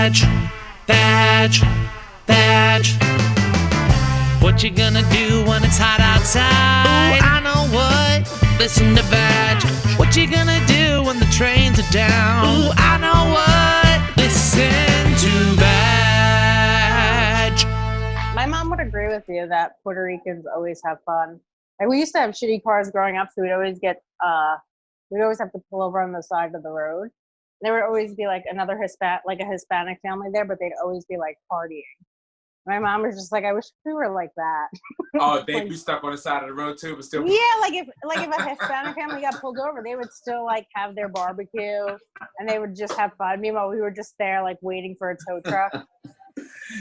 Vadge, Vadge, Vadge. What you gonna do when it's hot outside? Ooh, I know what. Listen to Vadge. What you gonna do when the trains are down? Ooh, I know what. Listen to Vadge. My mom would agree with you that Puerto Ricans always have fun. Like, we used to have shitty cars growing up, so we'd always have to pull over on the side of the road. There would always be like another Hispanic family there, but they'd always be like partying. My mom was just like, I wish we were like that. Oh, they'd be stuck on the side of the road too, but still. Yeah, like if a Hispanic family got pulled over, they would still like have their barbecue and they would just have fun. Meanwhile, we were just there like waiting for a tow truck.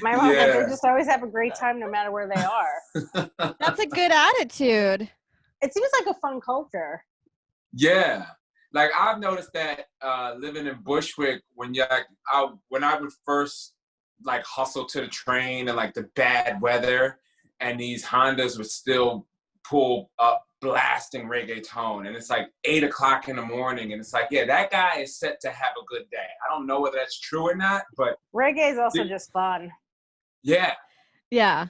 My mom said they just always have a great time no matter where they are. That's a good attitude. It seems like a fun culture. Yeah. Like I've noticed that living in Bushwick, when I would first like hustle to the train and like the bad weather, and these Hondas would still pull up blasting reggaeton, and it's like 8 o'clock in the morning, and it's like, yeah, that guy is set to have a good day. I don't know whether that's true or not, but reggae is also just fun. Yeah. Yeah.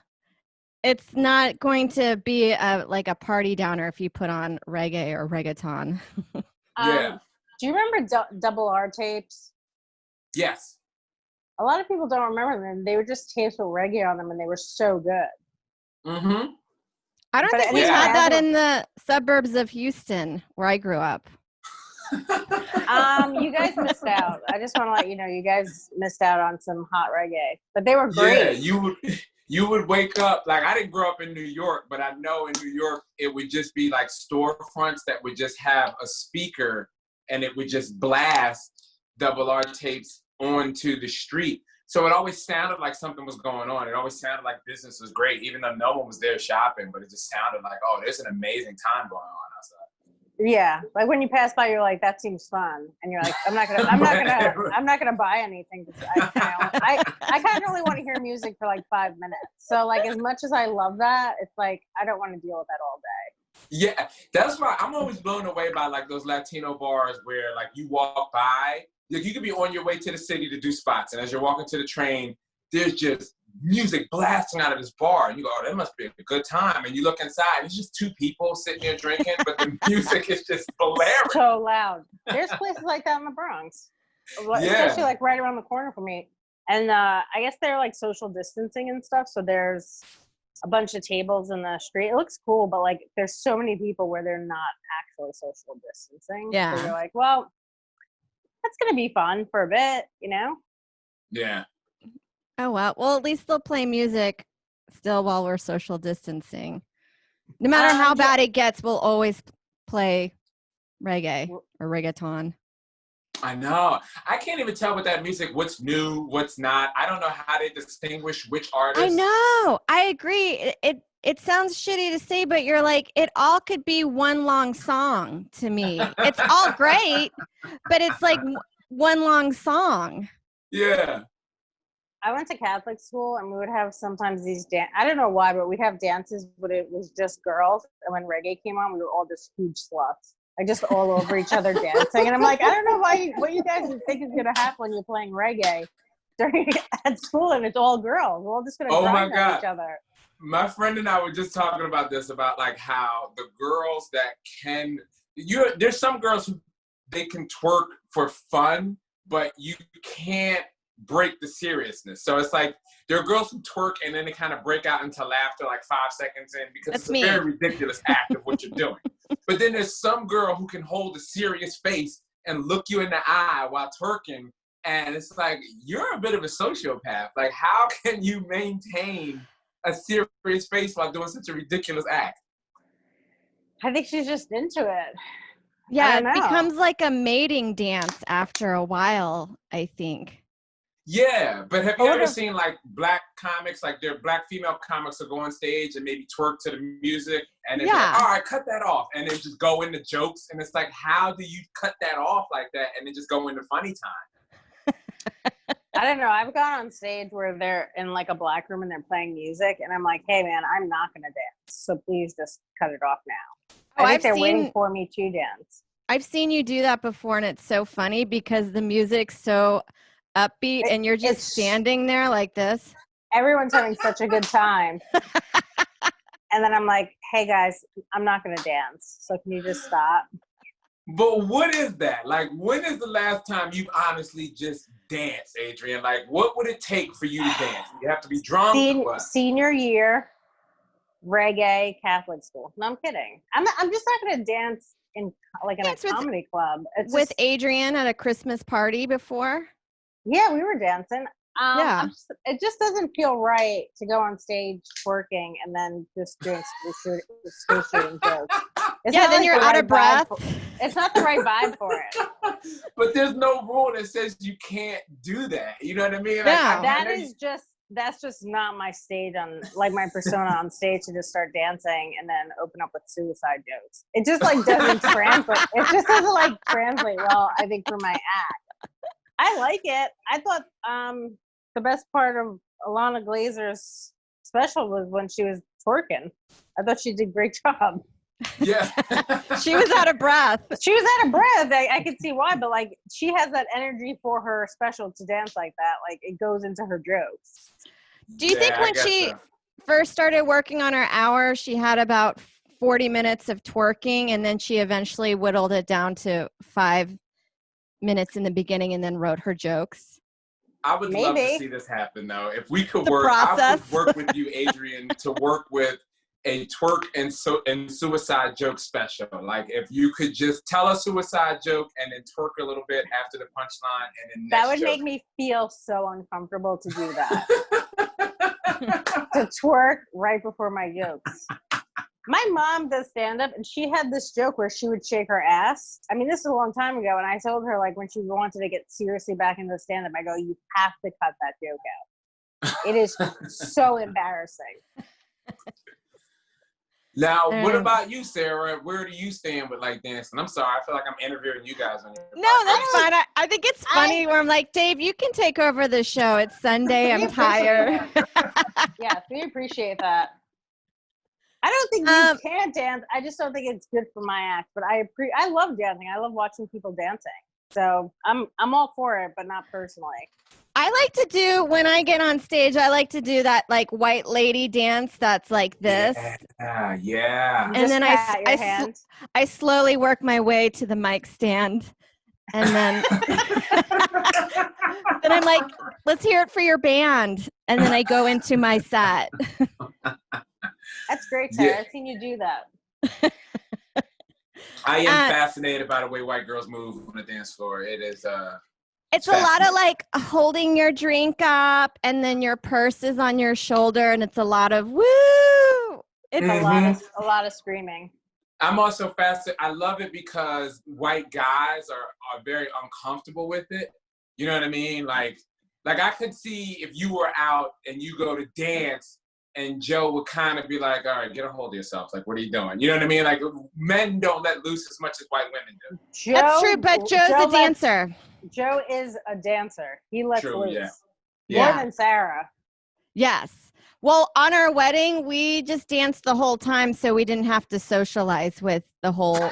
It's not going to be like a party downer if you put on reggae or reggaeton. Yeah. Do you remember double R tapes? Yes. A lot of people don't remember them. They were just tapes with reggae on them, and they were so good. Mm-hmm. I don't think we had that in the suburbs of Houston, where I grew up. You guys missed out. I just want to let you know, you guys missed out on some hot reggae, but they were great. Yeah, you would wake up, like I didn't grow up in New York, but I know in New York it would just be like storefronts that would just have a speaker and it would just blast double R tapes onto the street. So it always sounded like something was going on. It always sounded like business was great, even though no one was there shopping, but it just sounded like, oh, there's an amazing time going on outside. Yeah, like when you pass by, you're like, that seems fun, and you're like, I'm not gonna buy anything. I kind of only want to hear music for like 5 minutes. So like, as much as I love that, it's like I don't want to deal with that all day. Yeah, that's why I'm always blown away by like those Latino bars where like you walk by, like you could be on your way to the city to do spots, and as you're walking to the train, there's just music blasting out of this bar, and you go, oh, that must be a good time. And you look inside, it's just two people sitting there drinking, but the music is just blaring. So loud. There's places like that in the Bronx, especially like right around the corner from me. And I guess they're like social distancing and stuff, so there's a bunch of tables in the street. It looks cool, but like there's so many people where they're not actually social distancing. Yeah. So you're like, well, that's gonna be fun for a bit, you know? Yeah. Oh, well, at least they'll play music still while we're social distancing. No matter how bad it gets, we'll always play reggae or reggaeton. I know. I can't even tell with that music what's new, what's not. I don't know how they distinguish which artists. I know. I agree. It sounds shitty to say, but you're like, it all could be one long song to me. It's all great, but it's like one long song. Yeah. I went to Catholic school, and we would have sometimes these I don't know why, but we'd have dances, but it was just girls. And when reggae came on, we were all just huge sluts, like just all over each other dancing. And I'm like, I don't know what you guys think is gonna happen when you're playing reggae at school, and it's all girls. We're all just gonna grind on each other. My friend and I were just talking about this, about like how the girls that there's some girls who they can twerk for fun, but you can't break the seriousness. So it's like there are girls who twerk and then they kind of break out into laughter like 5 seconds in because it's a very ridiculous act of what you're doing. But then there's some girl who can hold a serious face and look you in the eye while twerking, and it's like, you're a bit of a sociopath. Like, how can you maintain a serious face while doing such a ridiculous act? I think she's just into it. Yeah, it becomes like a mating dance after a while, I think. Yeah, but have you ever seen like black comics, like their black female comics will go on stage and maybe twerk to the music and then be like, all right, cut that off, and then just go into jokes, and it's like, how do you cut that off like that and then just go into funny time? I don't know. I've gone on stage where they're in like a black room and they're playing music, and I'm like, hey man, I'm not gonna dance, so please just cut it off now. I think they're waiting for me to dance. I've seen you do that before, and it's so funny because the music's so upbeat, and you're just standing there like this. Everyone's having such a good time. And then I'm like, hey guys, I'm not going to dance. So can you just stop? But what is that? Like, when is the last time you've honestly just danced, Adrian? Like, what would it take for you to dance? You have to be drunk? Senior year, reggae, Catholic school. No, I'm kidding. I'm just not going to dance in like in a comedy club. It's with Adrian at a Christmas party before. Yeah, we were dancing. It just doesn't feel right to go on stage twerking and then just doing school shooting jokes. Then like you're out of breath. It's not the right vibe for it. But there's no rule that says you can't do that. You know what I mean? That's just not my stage my persona on stage, to just start dancing and then open up with suicide jokes. It just like doesn't translate. It just doesn't like translate well, I think, for my act. I like it. I thought the best part of Alana Glazer's special was when she was twerking. I thought she did a great job. Yeah. She was out of breath. I could see why, but like she has that energy for her special to dance like that. Like it goes into her jokes. Do you think when she first started working on her hour, she had about 40 minutes of twerking, and then she eventually whittled it down to 5 minutes in the beginning and then wrote her jokes? I would love to see this happen, though. If we could I would work with you, Adrian, to work with a twerk and suicide joke special. Like, if you could just tell a suicide joke and then twerk a little bit after the punchline, and then that would make me feel so uncomfortable to do that. To twerk right before my jokes. My mom does stand-up, and she had this joke where she would shake her ass. I mean, this is a long time ago, and I told her, like, when she wanted to get seriously back into stand-up, I go, you have to cut that joke out. It is so embarrassing. Now, what about you, Sarah? Where do you stand with, like, dancing? I'm sorry, I feel like I'm interviewing you guys on your No, that's fine. I think it's funny where I'm like, Dave, you can take over the show. It's Sunday. I'm tired. Yes, we appreciate that. I don't think you can't dance. I just don't think it's good for my act. But I love dancing. I love watching people dancing. So I'm all for it, but not personally. I like to do, when I get on stage, I like to do that like white lady dance that's like this. Yeah. And then I slowly work my way to the mic stand. And then then I'm like, let's hear it for your band. And then I go into my set. That's great, Sarah. Yeah. I've seen you do that. I am fascinated by the way white girls move on the dance floor. It is it's a lot of like holding your drink up, and then your purse is on your shoulder, and it's a lot of woo. It's a lot of screaming. I'm also fascinated. I love it because white guys are very uncomfortable with it. You know what I mean? Like I could see if you were out and you go to dance, and Joe would kind of be like, all right, get a hold of yourself. Like, what are you doing? You know what I mean? Like, men don't let loose as much as white women do. That's true, but Joe's a dancer. Joe is a dancer. He lets loose. Yeah. More than Sarah. Yes. Well, on our wedding, we just danced the whole time, so we didn't have to socialize with the whole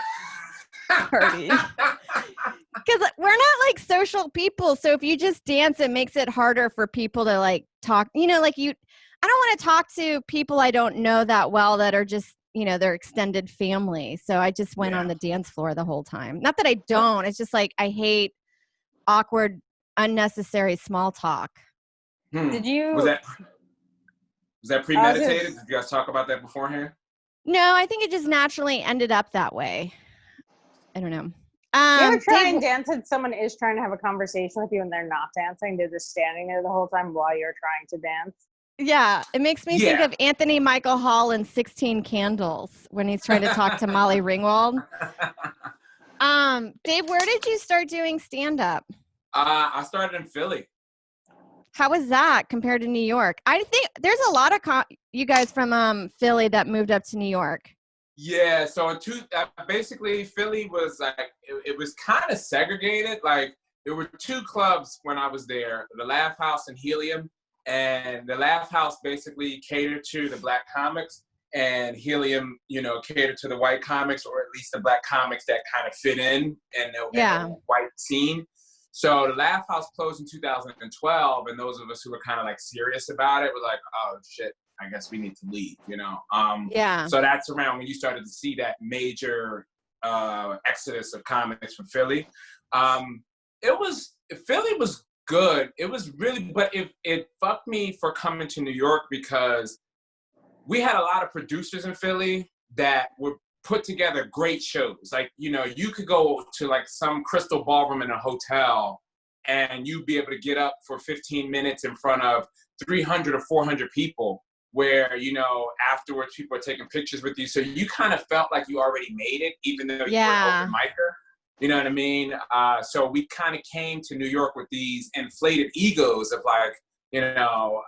party. Because we're not like social people. So if you just dance, it makes it harder for people to like talk. You know, like I don't want to talk to people I don't know that well that are just, you know, their extended family. So I just went on the dance floor the whole time. Not that I don't. It's just like I hate awkward, unnecessary small talk. Did you? Was that premeditated? Did you guys talk about that beforehand? No, I think it just naturally ended up that way. I don't know. You ever try and dance and someone is trying to have a conversation with you and they're not dancing? They're just standing there the whole time while you're trying to dance? Yeah, it makes me think of Anthony Michael Hall in 16 Candles when he's trying to talk to Molly Ringwald. Dave, where did you start doing stand-up? I started in Philly. How was that compared to New York? I think there's a lot of you guys from Philly that moved up to New York. Yeah, so basically Philly was like, it was kind of segregated. Like there were two clubs when I was there, the Laugh House and Helium. And the Laugh House basically catered to the black comics, and Helium, you know, catered to the white comics, or at least the black comics that kind of fit in the white scene. So the Laugh House closed in 2012, and those of us who were kind of like serious about it were like, oh shit, I guess we need to leave, you know? Yeah. So that's around when you started to see that major exodus of comics from Philly. Philly was good. It was really, but it fucked me for coming to New York because we had a lot of producers in Philly that would put together great shows. Like, you know, you could go to like some crystal ballroom in a hotel and you'd be able to get up for 15 minutes in front of 300 or 400 people where, you know, afterwards people are taking pictures with you. So you kind of felt like you already made it, even though you were an open micer. You know what I mean? So we kind of came to New York with these inflated egos of like, you know,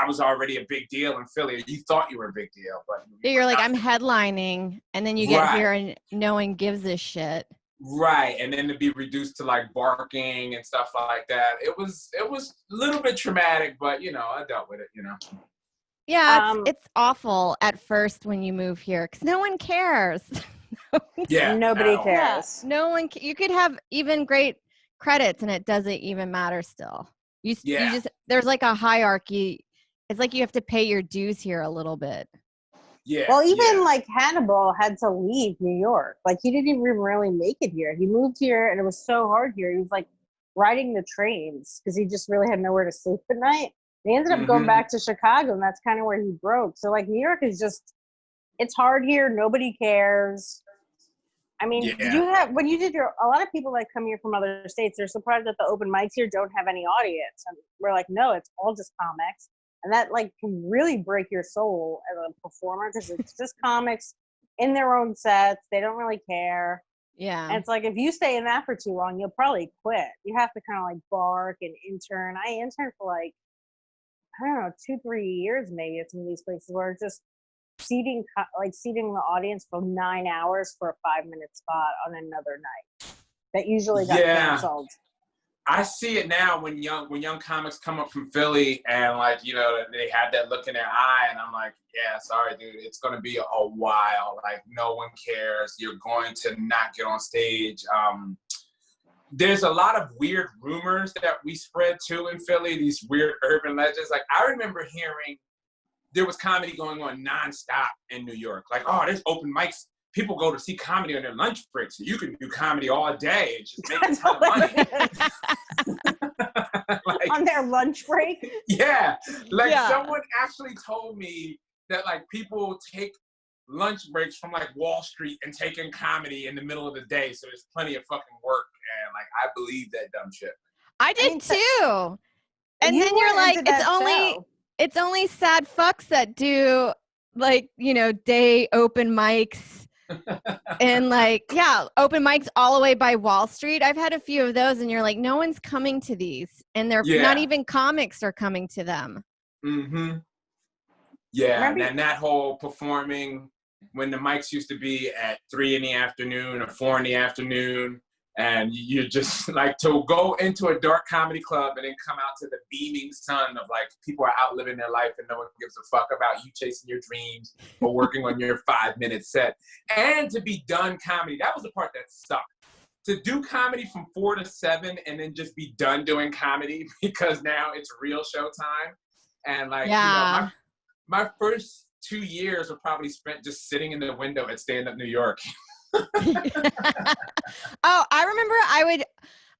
I was already a big deal in Philly. You thought you were a big deal, but you're like, I'm headlining, and then you get here and no one gives a shit. Right, and then to be reduced to like barking and stuff like that, it was a little bit traumatic, but you know, I dealt with it. You know. Yeah, it's awful at first when you move here because no one cares. Yeah, nobody cares. Yeah, no one. You could have even great credits, and it doesn't even matter. Still, you just there's like a hierarchy. It's like you have to pay your dues here a little bit. Yeah. Well, even like Hannibal had to leave New York. Like he didn't even really make it here. He moved here, and it was so hard here. He was like riding the trains because he just really had nowhere to sleep at night. And he ended up going back to Chicago, and that's kind of where he broke. So like New York is just, it's hard here. Nobody cares. I mean, you have, when you did a lot of people that come here from other states, they're surprised that the open mics here don't have any audience. And we're like, no, it's all just comics. And that like can really break your soul as a performer because it's just comics in their own sets. They don't really care. Yeah. And it's like, if you stay in that for too long, you'll probably quit. You have to kind of like bark and intern. I interned for like, I don't know, 2-3 years maybe at some of these places where it's just seating the audience for 9 hours for a 5-minute spot on another night. That usually got canceled. I see it now when young comics come up from Philly and like, you know, they have that look in their eye and I'm like, yeah, sorry, dude, it's going to be a while. Like no one cares. You're going to not get on stage. There's a lot of weird rumors that we spread too in Philly, these weird urban legends. Like I remember hearing there was comedy going on nonstop in New York. Like, oh, there's open mics. People go to see comedy on their lunch breaks. So you can do comedy all day and just make a ton of money. Like, on their lunch break? Yeah. Like someone actually told me that like people take lunch breaks from like Wall Street and take in comedy in the middle of the day. So there's plenty of fucking work. And like, I believe that dumb shit. I did too. And then you're like, it's only sad fucks that do like, you know, day open mics. And like, open mics all the way by Wall Street. I've had a few of those and you're like, no one's coming to these. And they're not even comics are coming to them. Mm-hmm. Yeah, and that whole performing when the mics used to be at 3 in the afternoon or 4 in the afternoon. And you just like to go into a dark comedy club and then come out to the beaming sun of like people are out living their life and no one gives a fuck about you chasing your dreams or working on your 5-minute set. And to be done comedy, that was the part that sucked. To do comedy from 4 to 7 and then just be done doing comedy because now it's real showtime. And like, you know, my first 2 years were probably spent just sitting in the window at Stand Up New York. Oh, I remember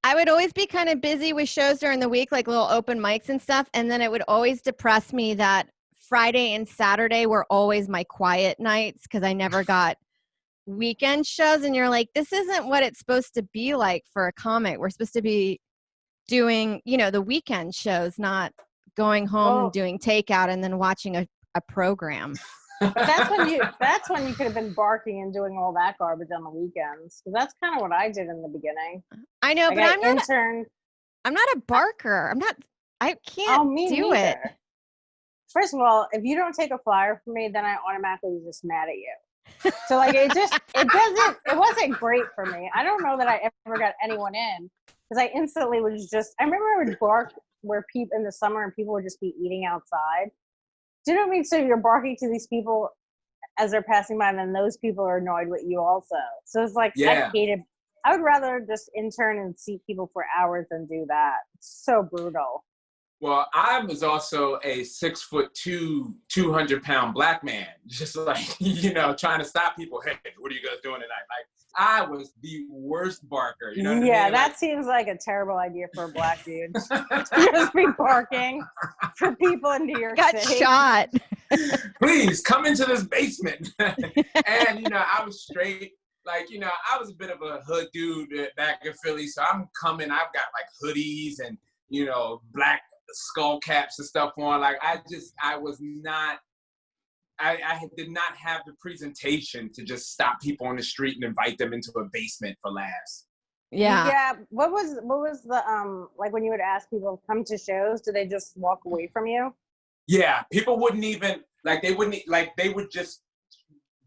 I would always be kind of busy with shows during the week, like little open mics and stuff. And then it would always depress me that Friday and Saturday were always my quiet nights because I never got weekend shows. And you're like, this isn't what it's supposed to be like for a comic. We're supposed to be doing, you know, the weekend shows, not going home and doing takeout and then watching a program. That's when you could have been barking and doing all that garbage on the weekends. Because that's kind of what I did in the beginning. I know, like but I'm not a barker. I can't do it. First of all, if you don't take a flyer from me, then I automatically just mad at you. So like it wasn't great for me. I don't know that I ever got anyone in because I instantly was just, I remember I would bark where people in the summer and people would just be eating outside. Do you know what I mean? So you're barking to these people as they're passing by, and then those people are annoyed with you also. So it's like, I I would rather just intern and see people for hours than do that. It's so brutal. Well, I was also a 6'2", 200-pound black man, just like, trying to stop people. Hey, what are you guys doing tonight? Like, I was the worst barker. You know what I mean? That seems like a terrible idea for a black dude. Just be barking for people in New York Got City. shot. Please come into this basement. And, I was straight. Like, I was a bit of a hood dude back in Philly. So I'm coming, I've got like hoodies and, black skull caps and stuff on. Like, I did not have the presentation to just stop people on the street and invite them into a basement for laughs. Yeah. What was the like when you would ask people to come to shows, do they just walk away from you? Yeah, people wouldn't even they would just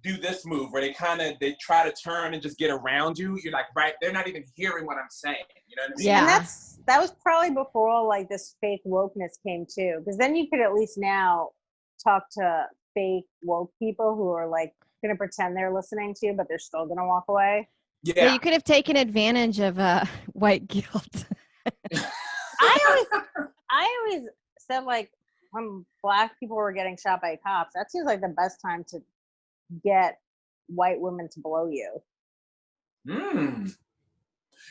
do this move where they try to turn and just get around you. You're like, right, they're not even hearing what I'm saying. You know what I mean? Yeah. And that was probably before like this fake wokeness came too, because then you could at least now talk to fake woke people who are like gonna pretend they're listening to you, but they're still gonna walk away. Yeah, you could have taken advantage of white guilt. I always said, like, when black people were getting shot by cops, that seems like the best time to get white women to blow you.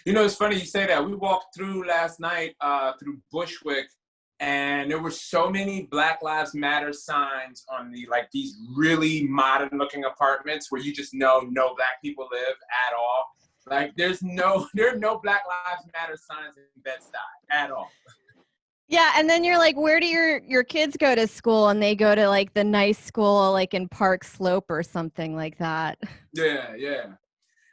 It's funny you say that. We walked through last night through Bushwick, and there were so many Black Lives Matter signs on these really modern looking apartments where you just know no black people live at all. Like there are no Black Lives Matter signs in Bed-Stuy at all. Yeah, and then you're like, where do your kids go to school? And they go to like the nice school like in Park Slope or something like that. Yeah.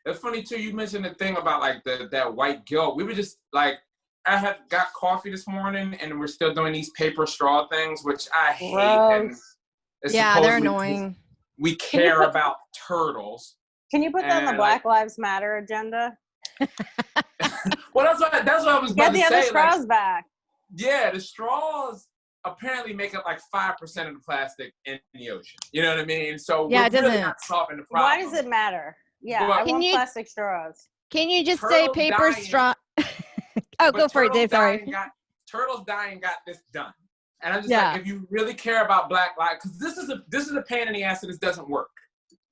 It's funny too, you mentioned the thing about like that white guilt. We were just like, I had got coffee this morning and we're still doing these paper straw things, which I hate. And yeah, they're annoying. We care about turtles. Can you put that on the Black Lives Matter agenda? Well, that's what I was about to say. Get the other straws back. Yeah, the straws apparently make up like 5% of the plastic in the ocean. You know what I mean? So we're really not solving the problem. Why does it matter? Yeah, I want plastic straws. Can you just say paper straw? Oh, go for it, Dave. Sorry. Turtles dying got this done. And I'm just like, if you really care about Black lives, because this is a pain in the ass and this doesn't work.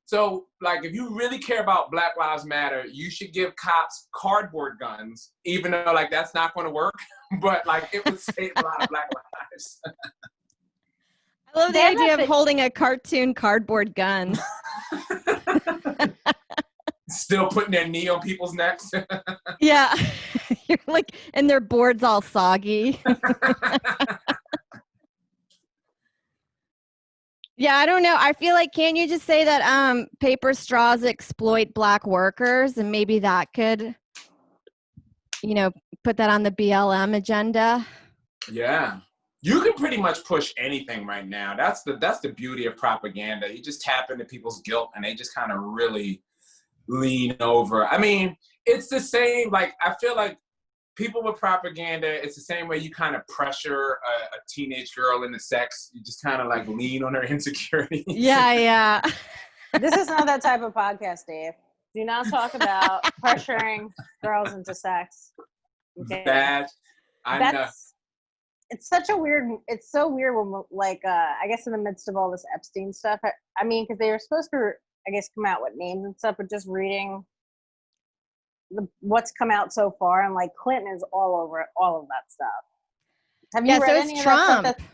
So, like, if you really care about Black Lives Matter, you should give cops cardboard guns, even though, like, that's not going to work. But, like, it would save a lot of Black lives. I love the idea of holding a cartoon cardboard gun. Still putting their knee on people's necks. Yeah. You're like, and their board's all soggy. Yeah, I don't know. I feel like, can't you just say that paper straws exploit black workers, and maybe that could, put that on the BLM agenda? Yeah. You can pretty much push anything right now. That's the beauty of propaganda. You just tap into people's guilt and they just kind of really lean over. I mean, it's the same, like, I feel like people with propaganda, it's the same way you kind of pressure a teenage girl into sex. You just kind of like lean on her insecurities. Yeah. This is not that type of podcast, Dave. Do not talk about pressuring girls into sex. Okay? Vadge, I know. It's so weird when, like, I guess in the midst of all this Epstein stuff, I mean, because they were supposed to, I guess, come out with names and stuff, but just reading what's come out so far, and like Clinton is all over all of that stuff. Have you read any Trump. of that stuff?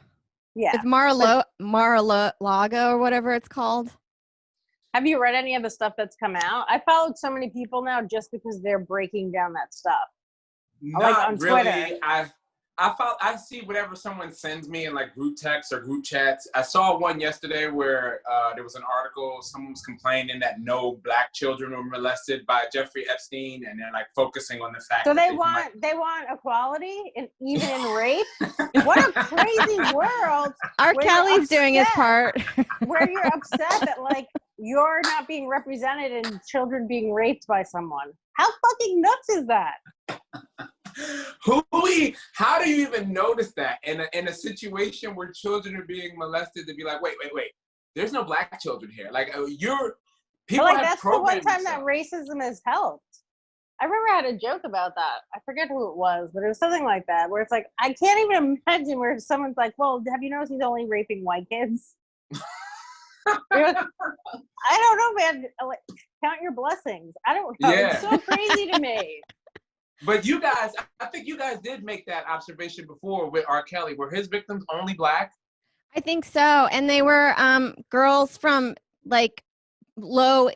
It's Mar-a-Lago or whatever it's called. Have you read any of the stuff that's come out? I followed so many people now just because they're breaking down that stuff. Not like on really. Twitter. I see whatever someone sends me in like group texts or group chats. I saw one yesterday where there was an article, someone was complaining that no black children were molested by Jeffrey Epstein, and they're like focusing on the fact. So they want equality even in rape. What a crazy world! R. Kelly's doing his part. Where you're upset that like you're not being represented and children being raped by someone. How fucking nuts is that? How do you even notice that in a situation where children are being molested, to be like, wait, there's no black children here. Like people like have that's the one time themselves. that racism has helped. I remember I had a joke about that. I forget who it was, but it was something like that, where it's like, I can't even imagine where someone's like, well, have you noticed he's only raping white kids? You're like, I don't know, man. Like, count your blessings. I don't know. Yeah. It's so crazy to me. But you guys, I think you guys did make that observation before with R. Kelly. Were his victims only Black? I think so. And they were girls from like low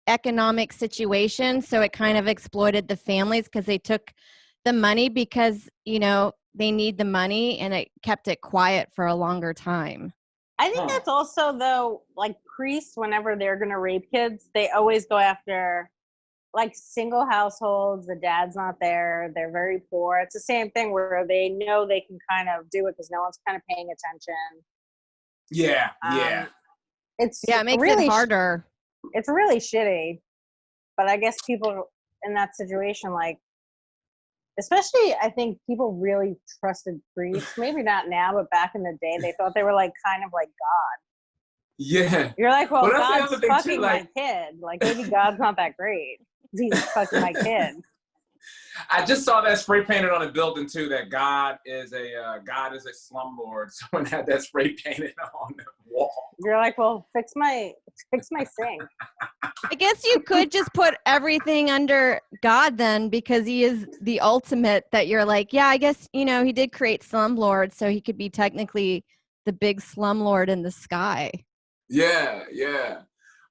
economic situations. So it kind of exploited the families because they took the money because, they need the money, and it kept it quiet for a longer time. I think that's also, though, like priests, whenever they're going to rape kids, they always go after like single households. The dad's not there. They're very poor. It's the same thing where they know they can kind of do it because no one's kind of paying attention. Yeah. It makes really it harder. It's really shitty. But I guess people in that situation, like, especially, I think people really trusted priests. Maybe not now, but back in the day, they thought they were like kind of like God. Yeah. You're like, well, Well, that's the God's other thing, fucking too, my like- kid. Like, maybe God's not that great. He's fucking my kid. I just saw that spray painted on a building too. That God is a slumlord. Someone had that spray painted on the wall. You're like, well, fix my sink. I guess you could just put everything under God then, because he is the ultimate. That you're like, yeah, I guess, he did create slumlords, so he could be technically the big slumlord in the sky. Yeah.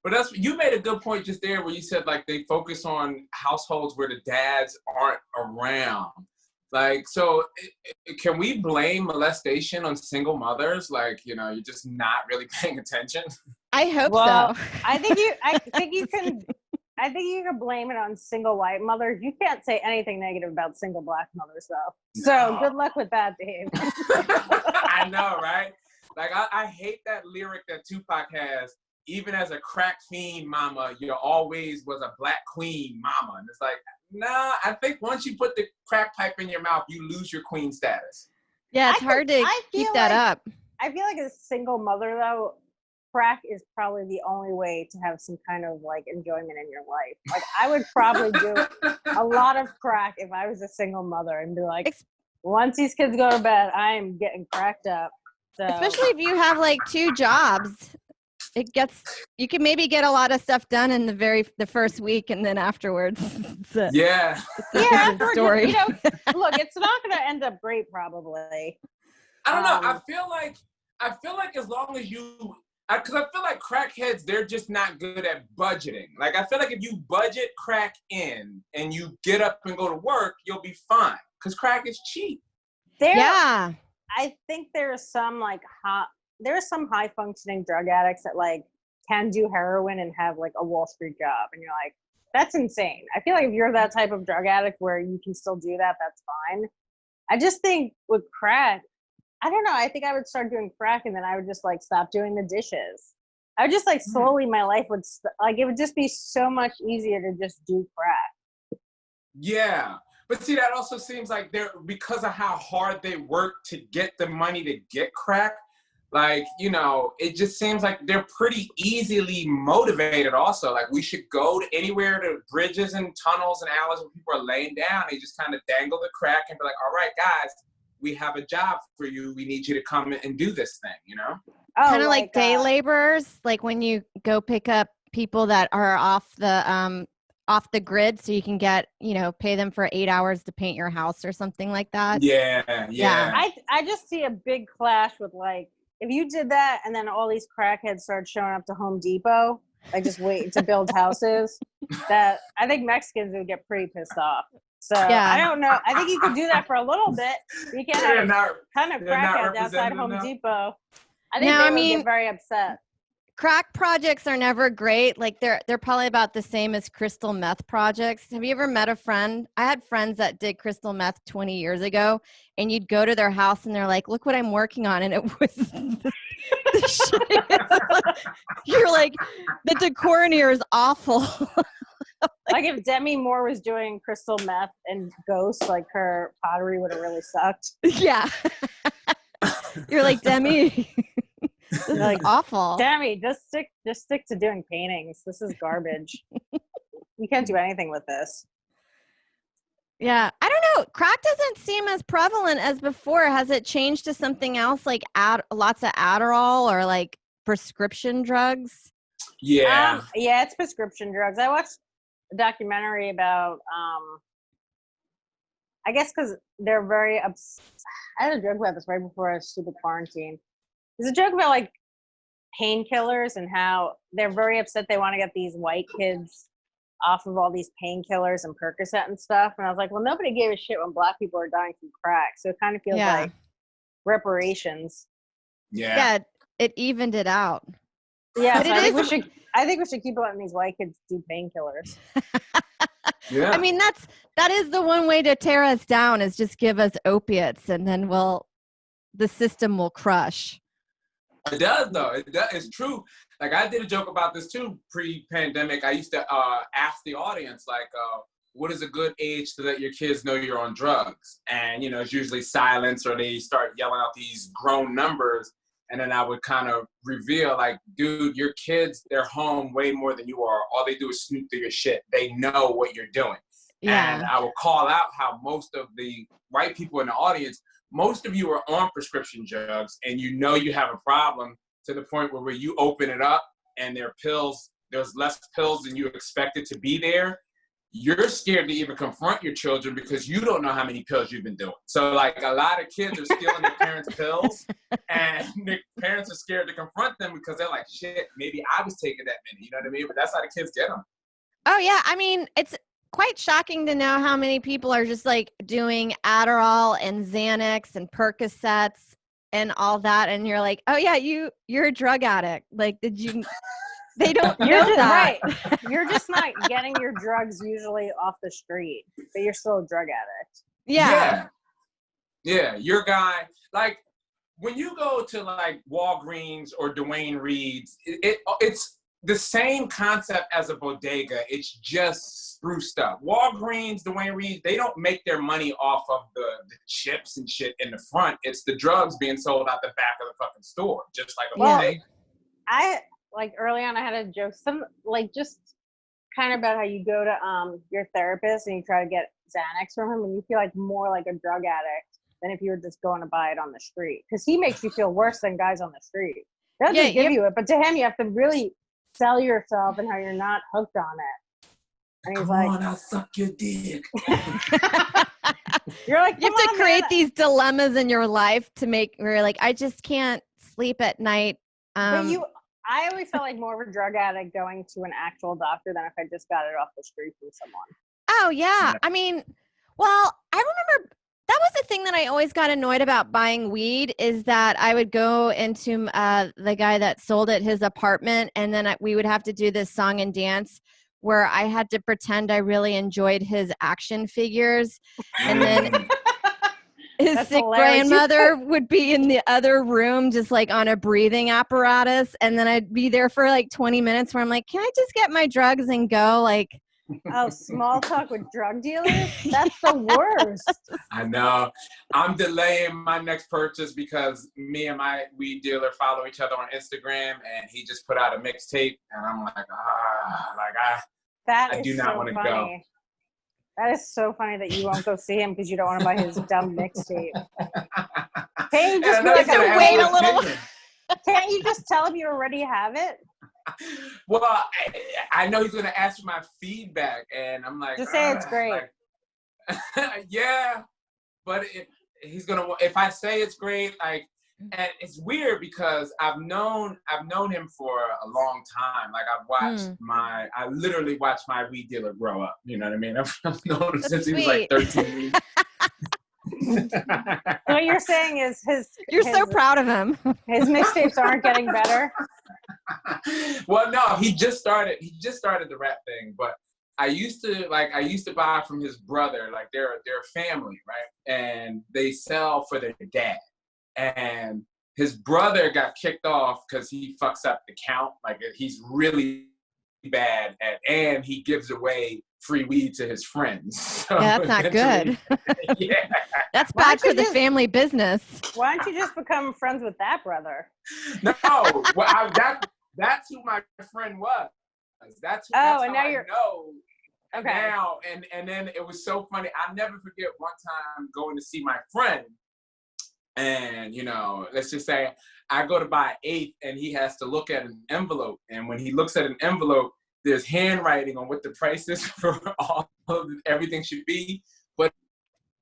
But you made a good point just there where you said like they focus on households where the dads aren't around. Like, so can we blame molestation on single mothers? Like, you're just not really paying attention. I hope Well, so. I think you can blame it on single white mothers. You can't say anything negative about single Black mothers, though. So good luck with that, Dave. I know, right? Like, I hate that lyric that Tupac has. Even as a crack fiend mama, you always was a Black queen mama. And it's like, nah, I think once you put the crack pipe in your mouth, you lose your queen status. Yeah, it's hard to keep that up. I feel like as a single mother, though, crack is probably the only way to have some kind of like enjoyment in your life. Like, I would probably do a lot of crack if I was a single mother and be like, once these kids go to bed, I am getting cracked up. So. Especially if you have like 2 jobs. You can maybe get a lot of stuff done in the first week, and then afterwards, Yeah. story. Look, it's not going to end up great, probably. I don't know. I feel like as long as you, because I feel like crackheads, they're just not good at budgeting. Like, I feel like if you budget crack in and you get up and go to work, you'll be fine. Because crack is cheap. Yeah. I think there's some high functioning drug addicts that like can do heroin and have like a Wall Street job, and you're like, that's insane. I feel like if you're that type of drug addict where you can still do that, that's fine. I just think with crack, I don't know. I think I would start doing crack, and then I would just like stop doing the dishes. I would just like slowly my life would it would just be so much easier to just do crack. Yeah. But see, that also seems like because of how hard they work to get the money to get crack, like, it just seems like they're pretty easily motivated also. Like, we should go to anywhere to bridges and tunnels and alleys where people are laying down. They just kind of dangle the crack and be like, all right, guys, we have a job for you. We need you to come and do this thing, Kind of like day laborers, like when you go pick up people that are off the grid, so you can get, pay them for 8 hours to paint your house or something like that. Yeah. I just see a big clash with like, if you did that and then all these crackheads started showing up to Home Depot, like just waiting to build houses, that I think Mexicans would get pretty pissed off. So I don't know. I think you could do that for a little bit. You can't have a ton of crackheads outside Home Depot. I think they would get very upset. Crack projects are never great. Like they're probably about the same as crystal meth projects. Have you ever met a friend? I had friends that did crystal meth 20 years ago, and you'd go to their house and they're like, look what I'm working on. And it was the shit. You're like, the decor in here is awful. Like if Demi Moore was doing crystal meth and Ghost, like her pottery would have really sucked. Yeah. You're like, Demi. This is like awful. Demi, just stick to doing paintings. This is garbage. You can't do anything with this. Yeah. I don't know. Crack doesn't seem as prevalent as before. Has it changed to something else like lots of Adderall or like prescription drugs? Yeah. Yeah, it's prescription drugs. I watched a documentary about, I guess because they're very I had a joke about this right before a stupid quarantine. There's a joke about like painkillers and how they're very upset they want to get these white kids off of all these painkillers and Percocet and stuff. And I was like, well, nobody gave a shit when Black people are dying from crack. So it kind of feels like reparations. Yeah. It evened it out. Yeah, so I think we should keep letting these white kids do painkillers. Yeah. I mean, that is the one way to tear us down is just give us opiates and then the system will crush. It does though. It's true. Like I did a joke about this too pre-pandemic. I used to ask the audience like, what is a good age to let your kids know you're on drugs? And it's usually silence or they start yelling out these grown numbers. And then I would kind of reveal like, dude, your kids, they're home way more than you are. All they do is snoop through your shit. They know what you're doing. Yeah. And I will call out how most of the white people in the audience, most of you are on prescription drugs and you have a problem to the point where you open it up and there's less pills than you expected to be there. You're scared to even confront your children because you don't know how many pills you've been doing. So like a lot of kids are stealing their parents' pills and the parents are scared to confront them because they're like, shit, maybe I was taking that many, you know what I mean? But that's how the kids get them. Oh yeah. I mean, it's quite shocking to know how many people are just like doing Adderall and Xanax and Percocets and all that. And you're like, oh yeah, you're a drug addict. Like, they don't You're know just, that. right. You're just not getting your drugs usually off the street, but you're still a drug addict. Yeah. Yeah. Your guy, like when you go to like Walgreens or Dwayne Reed's, it's the same concept as a bodega. It's just spruced up. Walgreens, Dwayne Reed, they don't make their money off of the chips and shit in the front. It's the drugs being sold out the back of the fucking store, just like a bodega. I like early on I had a joke, just kind of about how you go to your therapist and you try to get Xanax from him and you feel like more like a drug addict than if you were just going to buy it on the street. Because he makes you feel worse than guys on the street. They'll just give you it, but to him you have to really sell yourself and how you're not hooked on it. And he's Come on, I'll suck your dick. You're like, you have to create these dilemmas in your life to make where you're like, I just can't sleep at night. I always felt like more of a drug addict going to an actual doctor than if I just got it off the street from someone. Oh yeah. I mean, well, I remember that was the thing that I always got annoyed about buying weed is that I would go into the guy that sold it his apartment and then we would have to do this song and dance where I had to pretend I really enjoyed his action figures. And then his sick grandmother would be in the other room just like on a breathing apparatus. And then I'd be there for like 20 minutes where I'm like, can I just get my drugs and go? Like, oh, small talk with drug dealers? That's the worst. I know. I'm delaying my next purchase because me and my weed dealer follow each other on Instagram and he just put out a mixtape and I'm like, I do not want to go. That is so funny that you won't go see him because you don't want to buy his dumb mixtape. Can't you just wait a little? Can't you just tell him you already have it? Well, I know he's going to ask for my feedback, and I'm like, just say it's great. Yeah, but he's going to. If I say it's great, like, and it's weird because I've known him for a long time. Like I've watched I literally watched my weed dealer grow up. You know what I mean? I've known him since he was like 13. What you're saying is you're so proud of him. His mixtapes aren't getting better. Well, no, he just started the rap thing, but I used to buy from his brother, like they're a family, right? And they sell for their dad. And his brother got kicked off because he fucks up the count. Like he's really bad and he gives away free weed to his friends. So yeah, that's not good. Yeah. That's bad for the family business. Why don't you just become friends with that brother? No, well, that's who my friend was. That's and how now I you're know Okay. Now, and then it was so funny. I'll never forget one time going to see my friend. And, you know, let's just say I go to buy an eighth and he has to look at an envelope. And when he looks at an envelope, there's handwriting on what the price is for all of everything should be. But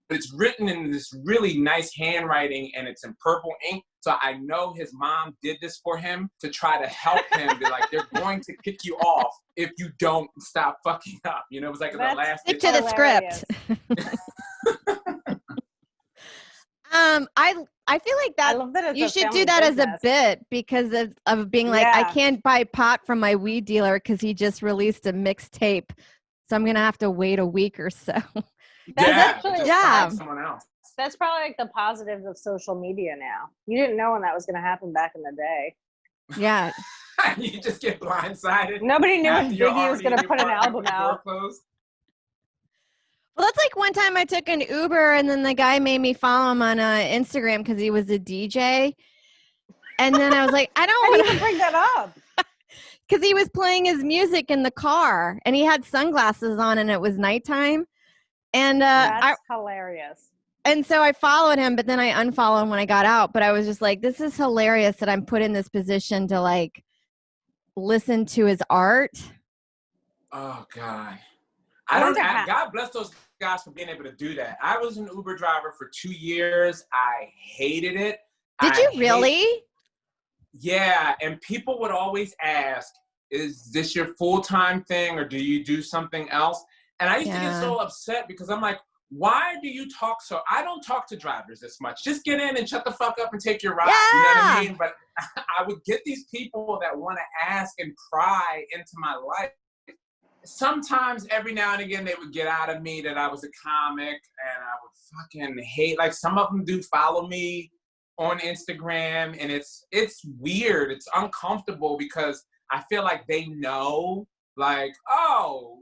it's written in this really nice handwriting and it's in purple ink. So I know his mom did this for him to try to help him. Be like, they're going to kick you off if you don't stop fucking up. You know, it was like the last. Stick to the script. I feel like I love that it's you a should family do that business. as a bit because of being like, I can't buy pot from my weed dealer because he just released a mixtape. So I'm going to have to wait a week or so. That's find someone else. That's probably like the positives of social media now. You didn't know when that was going to happen back in the day. Yeah. You just get blindsided. Nobody knew when Biggie was going to put an album out. Well, that's like one time I took an Uber and then the guy made me follow him on Instagram because he was a DJ. And then I was like, I don't want to bring that up. Because he was playing his music in the car and he had sunglasses on and it was nighttime. And that's hilarious. And so I followed him, but then I unfollowed him when I got out. But I was just like, this is hilarious that I'm put in this position to like listen to his art. Oh, God. God bless those guys for being able to do that. I was an Uber driver for 2 years. I hated it. Did you really? Yeah. And people would always ask, is this your full-time thing or do you do something else? And I used to get so upset because I'm like, why do you talk so? I don't talk to drivers this much. Just get in and shut the fuck up and take your ride. Yeah. You know what I mean? But I would get these people that want to ask and pry into my life. Sometimes every now and again they would get out of me that I was a comic and I would fucking hate, like some of them do follow me on Instagram and it's weird. It's uncomfortable because I feel like they know like, oh,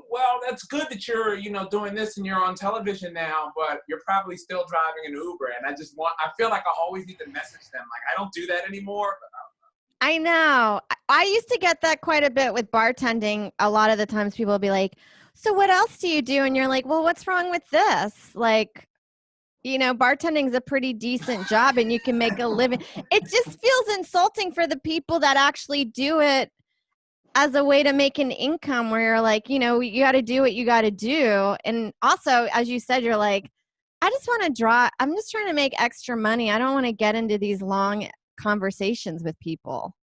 well, that's good that you're, you know, doing this and you're on television now, but you're probably still driving an Uber. And I feel like I always need to message them. Like, I don't do that anymore. But I know. I used to get that quite a bit with bartending. A lot of the times people will be like, so what else do you do? And you're like, well, what's wrong with this? Like, you know, bartending is a pretty decent job and you can make a living. It just feels insulting for the people that actually do it as a way to make an income where you're like, you know, you got to do what you got to do. And also, as you said, you're like, I just want to draw. I'm just trying to make extra money. I don't want to get into these long conversations with people.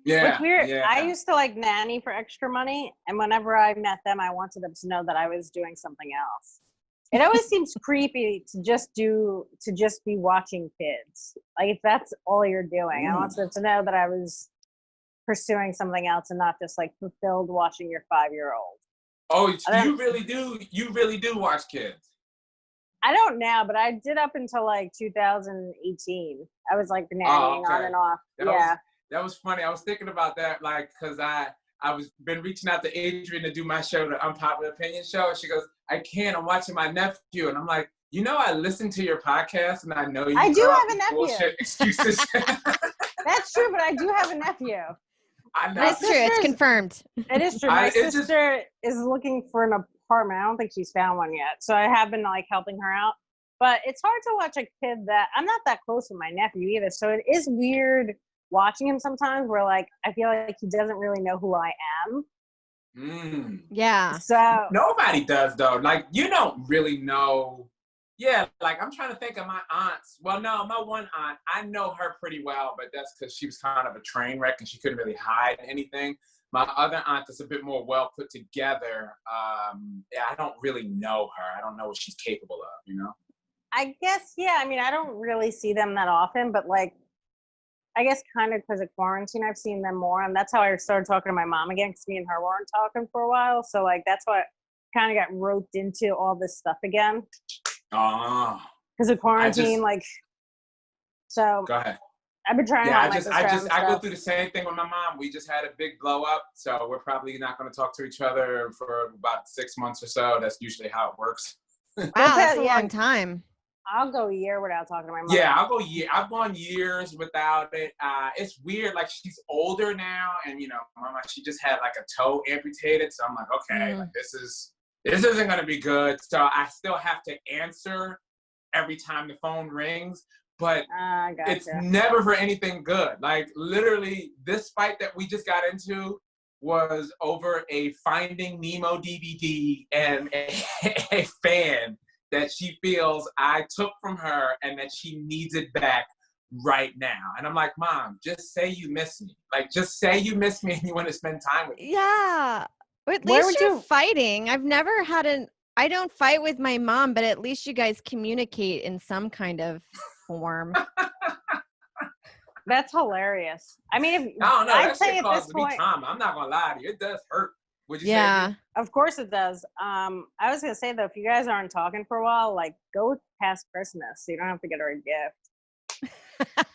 Yeah. It's weird. Yeah. I used to like nanny for extra money. And whenever I met them, I wanted them to know that I was doing something else. It always seems creepy to just be watching kids. Like if that's all you're doing, I want them to know that I was pursuing something else and not just like fulfilled watching your 5-year-old. Oh, you really do watch kids. I don't now, but I did up until like 2018. I was like nannying on and off. That was funny. I was thinking about that, like, because I was been reaching out to Adrian to do my show, the Unpopular Opinion show, and she goes, I can't. I'm watching my nephew, and I'm like, you know, I listen to your podcast, and I know you. I do have a nephew. Bullshit excuses. That's true, but I do have a nephew. I know. It's true. It's confirmed. It is true. My sister is looking for an apartment. I don't think she's found one yet. So I have been like helping her out. But it's hard to watch a kid that I'm not that close with my nephew either. So it is weird watching him sometimes where like I feel like he doesn't really know who I am. Yeah. So nobody does though. Like you don't really know. Yeah, like I'm trying to think of my aunts. Well, no, my one aunt, I know her pretty well, but that's because she was kind of a train wreck and she couldn't really hide anything. My other aunt is a bit more well put together. Yeah, I don't really know her. I don't know what she's capable of, you know? I guess, yeah. I mean, I don't really see them that often, but like, I guess kind of because of quarantine, I've seen them more. And that's how I started talking to my mom again, because me and her weren't talking for a while. So like, that's why I kind of got roped into all this stuff again. Because of quarantine, so go ahead. I've been trying. Yeah, I go through the same thing with my mom. We just had a big blow up, so we're probably not going to talk to each other for about 6 months or so. That's usually how it works. Wow, that's a long time. I'll go a year without talking to my mother. Yeah, I've gone years without it. It's weird. Like, she's older now, and mama, she just had like a toe amputated. So I'm like, okay, like, this isn't gonna be good. So I still have to answer every time the phone rings, but Gotcha. it's never for anything good. Like, literally, this fight that we just got into was over a Finding Nemo DVD and a fan that she feels I took from her and that she needs it back right now. And I'm like, Mom, just say you miss me. Like, just say you miss me and you want to spend time with me. Yeah. At Where least would you're you- fighting. I've never had I don't fight with my mom, but at least you guys communicate in some kind of form. That's hilarious. I mean, if, I don't know. I'd That say shit at causes this me point, trauma. I'm not going to lie to you. It does hurt. Would you Yeah. say? of course it does. I was gonna say though, if you guys aren't talking for a while, like go past Christmas, so you don't have to get her a gift.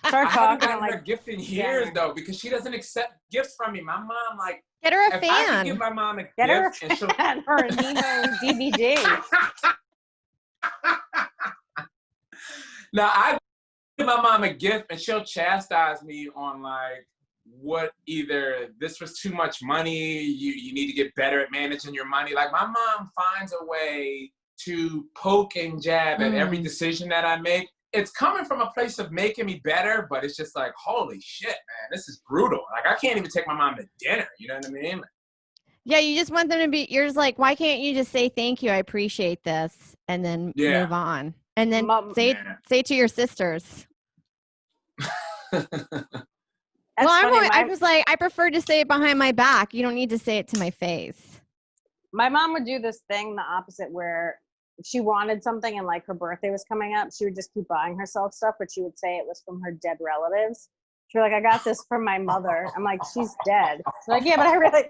Start I haven't talking gotten and like her a gift in years, though, because she doesn't accept gifts from me. My mom, like, Get her a if I could give fan. my mom a get her gift and she'll... a fan or a Nemo DVD. Now, I give my mom a gift and she'll chastise me on, like, what either this was too much money, you need to get better at managing your money. Like, my mom finds a way to poke and jab at every decision that I make. It's coming from a place of making me better, but it's just like, holy shit, man, this is brutal. Like, I can't even take my mom to dinner. You know what I mean? Yeah, you just want them to be, you're just like, why can't you just say thank you, I appreciate this, and then move on. And then say it to your sisters. That's funny. I was like, I prefer to say it behind my back. You don't need to say it to my face. My mom would do this thing the opposite, where if she wanted something and like her birthday was coming up, she would just keep buying herself stuff, but she would say it was from her dead relatives. She'd be like, I got this from my mother. I'm like, she's dead. She's like, yeah, but I really,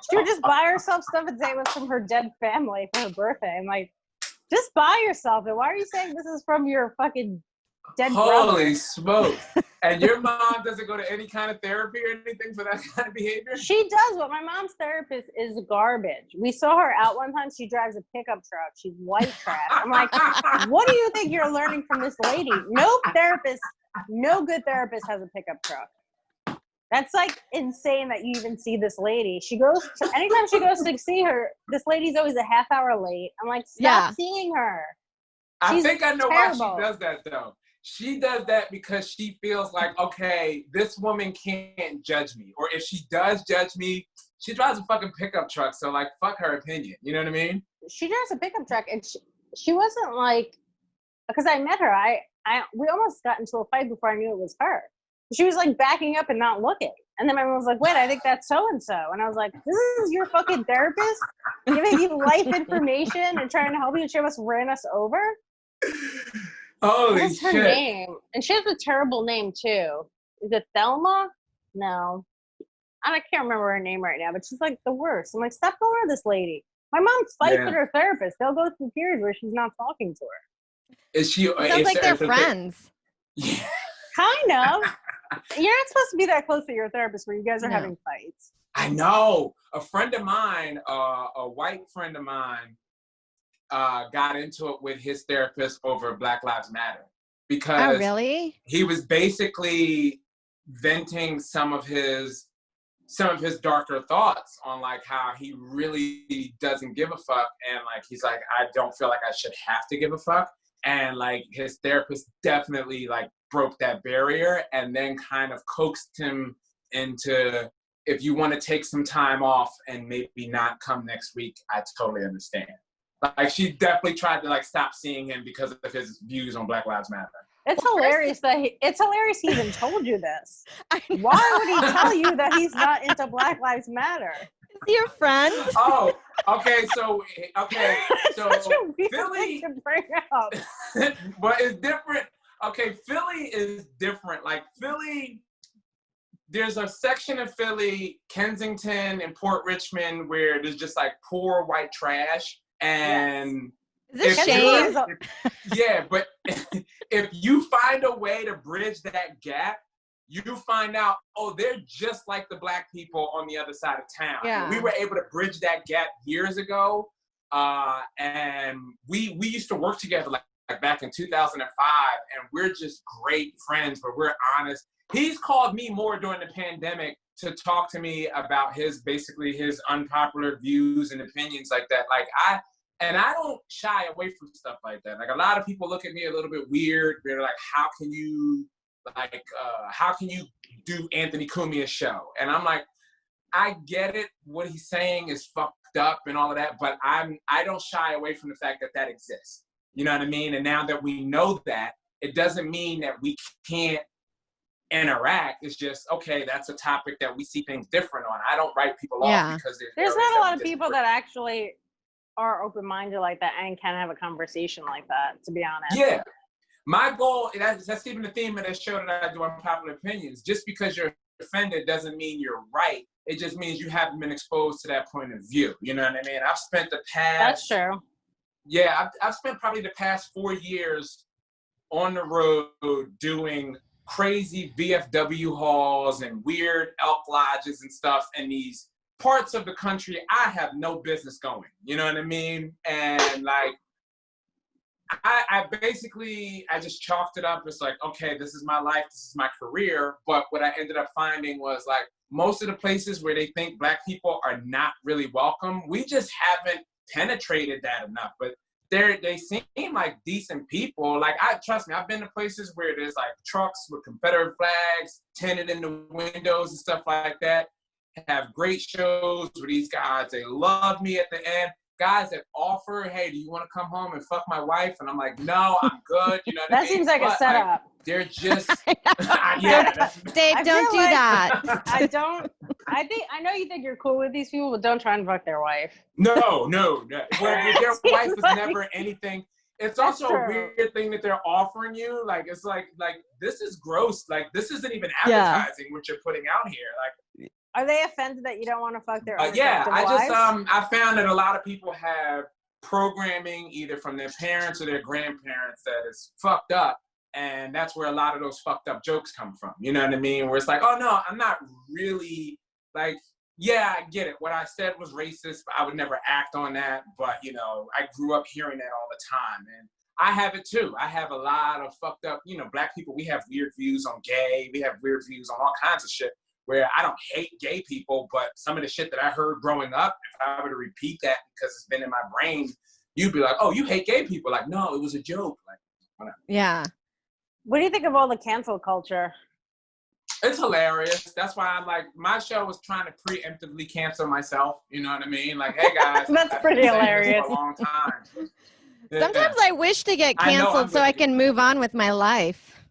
she would just buy herself stuff and say it was from her dead family for her birthday. I'm like, just buy yourself it. Why are you saying this is from your fucking dead brother? Holy smokes. And your mom doesn't go to any kind of therapy or anything for that kind of behavior? She does, but my mom's therapist is garbage. We saw her out one time. She drives a pickup truck. She's white trash. I'm like, what do you think you're learning from this lady? No good therapist has a pickup truck. That's like insane that you even see this lady. Anytime she goes to see her, this lady's always a half hour late. I'm like, stop seeing her. I think I know why she does that, though. She does that because she feels like, okay, this woman can't judge me. Or if she does judge me, she drives a fucking pickup truck. So, like, fuck her opinion. You know what I mean? She drives a pickup truck, and she wasn't like, because I met her, we almost got into a fight before I knew it was her. She was like backing up and not looking. And then my mom was like, wait, I think that's so-and-so. And I was like, this is your fucking therapist giving you life information and trying to help you, and she almost ran us over? Holy What's her name? And she has a terrible name too. Is it Thelma? No. I can't remember her name right now, but she's like the worst. I'm like, stop going to this lady. My mom fights with her therapist. They'll go through periods where she's not talking to her. Is she? It sounds like they're friends. Yeah. Kind of. You're not supposed to be that close to your therapist where you guys are having fights. I know. A friend of mine, a white friend of mine, got into it with his therapist over Black Lives Matter because he was basically venting some of his darker thoughts on like how he really doesn't give a fuck, and like he's like, I don't feel like I should have to give a fuck, and like his therapist definitely like broke that barrier and then kind of coaxed him into, if you want to take some time off and maybe not come next week, I totally understand. Like, she definitely tried to like stop seeing him because of his views on Black Lives Matter. It's hilarious he even told you this. Why would he tell you that he's not into Black Lives Matter? Is he your friend? Oh, okay. So Such a weird Philly thing to bring up. but it's different. Okay, Philly is different. Like Philly, there's a section of Philly, Kensington and Port Richmond, where there's just like poor white trash. And is this shame? Yeah, but if you find a way to bridge that gap, you find out, oh, they're just like the black people on the other side of town. Yeah. We were able to bridge that gap years ago, and we used to work together. Like back in 2005, and we're just great friends, but we're honest. He's called me more during the pandemic to talk to me about his unpopular views and opinions like that. I don't shy away from stuff like that. Like, a lot of people look at me a little bit weird. They're like, how can you do Anthony Cumia's show? And I'm like, I get it. What he's saying is fucked up and all of that, but I don't shy away from the fact that that exists. You know what I mean? And now that we know that, it doesn't mean that we can't interact. It's just, okay, that's a topic that we see things different on. I don't write people off because there's not a lot of people that actually are open-minded like that and can have a conversation like that, to be honest. Yeah. My goal, that's even the theme of this show that I do on Popular Opinions. Just because you're offended doesn't mean you're right. It just means you haven't been exposed to that point of view. You know what I mean? I've spent the past... That's true. Yeah, I've spent probably the past 4 years on the road doing crazy VFW halls and weird elk lodges and stuff in these parts of the country I have no business going. You know what I mean? And like, I just chalked it up as like, okay, this is my life, this is my career. But what I ended up finding was like, most of the places where they think Black people are not really welcome, we just haven't penetrated that enough. But they seem like decent people. Like, trust me, I've been to places where there's like trucks with Confederate flags tinted in the windows and stuff like that. Have great shows with these guys. They love me at the end. Guys that offer, hey, do you want to come home and fuck my wife? And I'm like, no, I'm good. You know what I mean? That seems like a setup. Like, they're just, Dave, don't do that. I know you think you're cool with these people, but don't try and fuck their wife. No. Well, their wife is never anything. It's also a weird thing that they're offering you. Like, it's like this is gross. Like, this isn't even advertising what you're putting out here. Like, are they offended that you don't want to fuck their wives? I found that a lot of people have programming either from their parents or their grandparents that is fucked up. And that's where a lot of those fucked up jokes come from. You know what I mean? Where it's like, oh no, I'm not really like, yeah, I get it. What I said was racist, but I would never act on that. But, you know, I grew up hearing that all the time. And I have it too. I have a lot of fucked up, you know, Black people, we have weird views on gay. We have weird views on all kinds of shit where I don't hate gay people, but some of the shit that I heard growing up, if I were to repeat that because it's been in my brain, you'd be like, oh, you hate gay people. Like, no, it was a joke. Like, whatever. Yeah. What do you think of all the cancel culture? It's hilarious. That's why I'm like, my show was trying to preemptively cancel myself. You know what I mean? Like, hey guys, that's pretty hilarious. For a long time. Sometimes I wish to get canceled so I can move on with my life.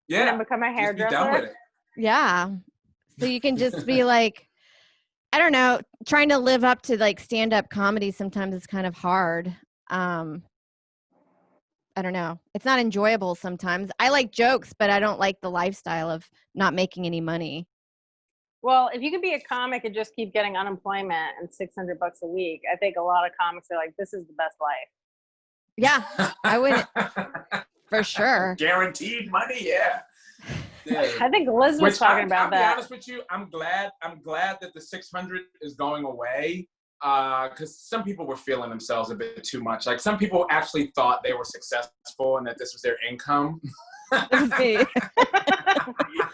Yeah. And become a hairdresser. Just be done with it. Yeah. So you can just be like, I don't know, trying to live up to like stand-up comedy sometimes is kind of hard. I don't know. It's not enjoyable sometimes. I like jokes, but I don't like the lifestyle of not making any money. Well, if you could be a comic and just keep getting unemployment and $600 a week, I think a lot of comics are like, this is the best life. Yeah, I would, for sure. Guaranteed money, yeah. I think Liz was talking about that. I'll be honest with you, I'm glad that the 600 is going away. Because some people were feeling themselves a bit too much. Like, some people actually thought they were successful and that this was their income. It was me.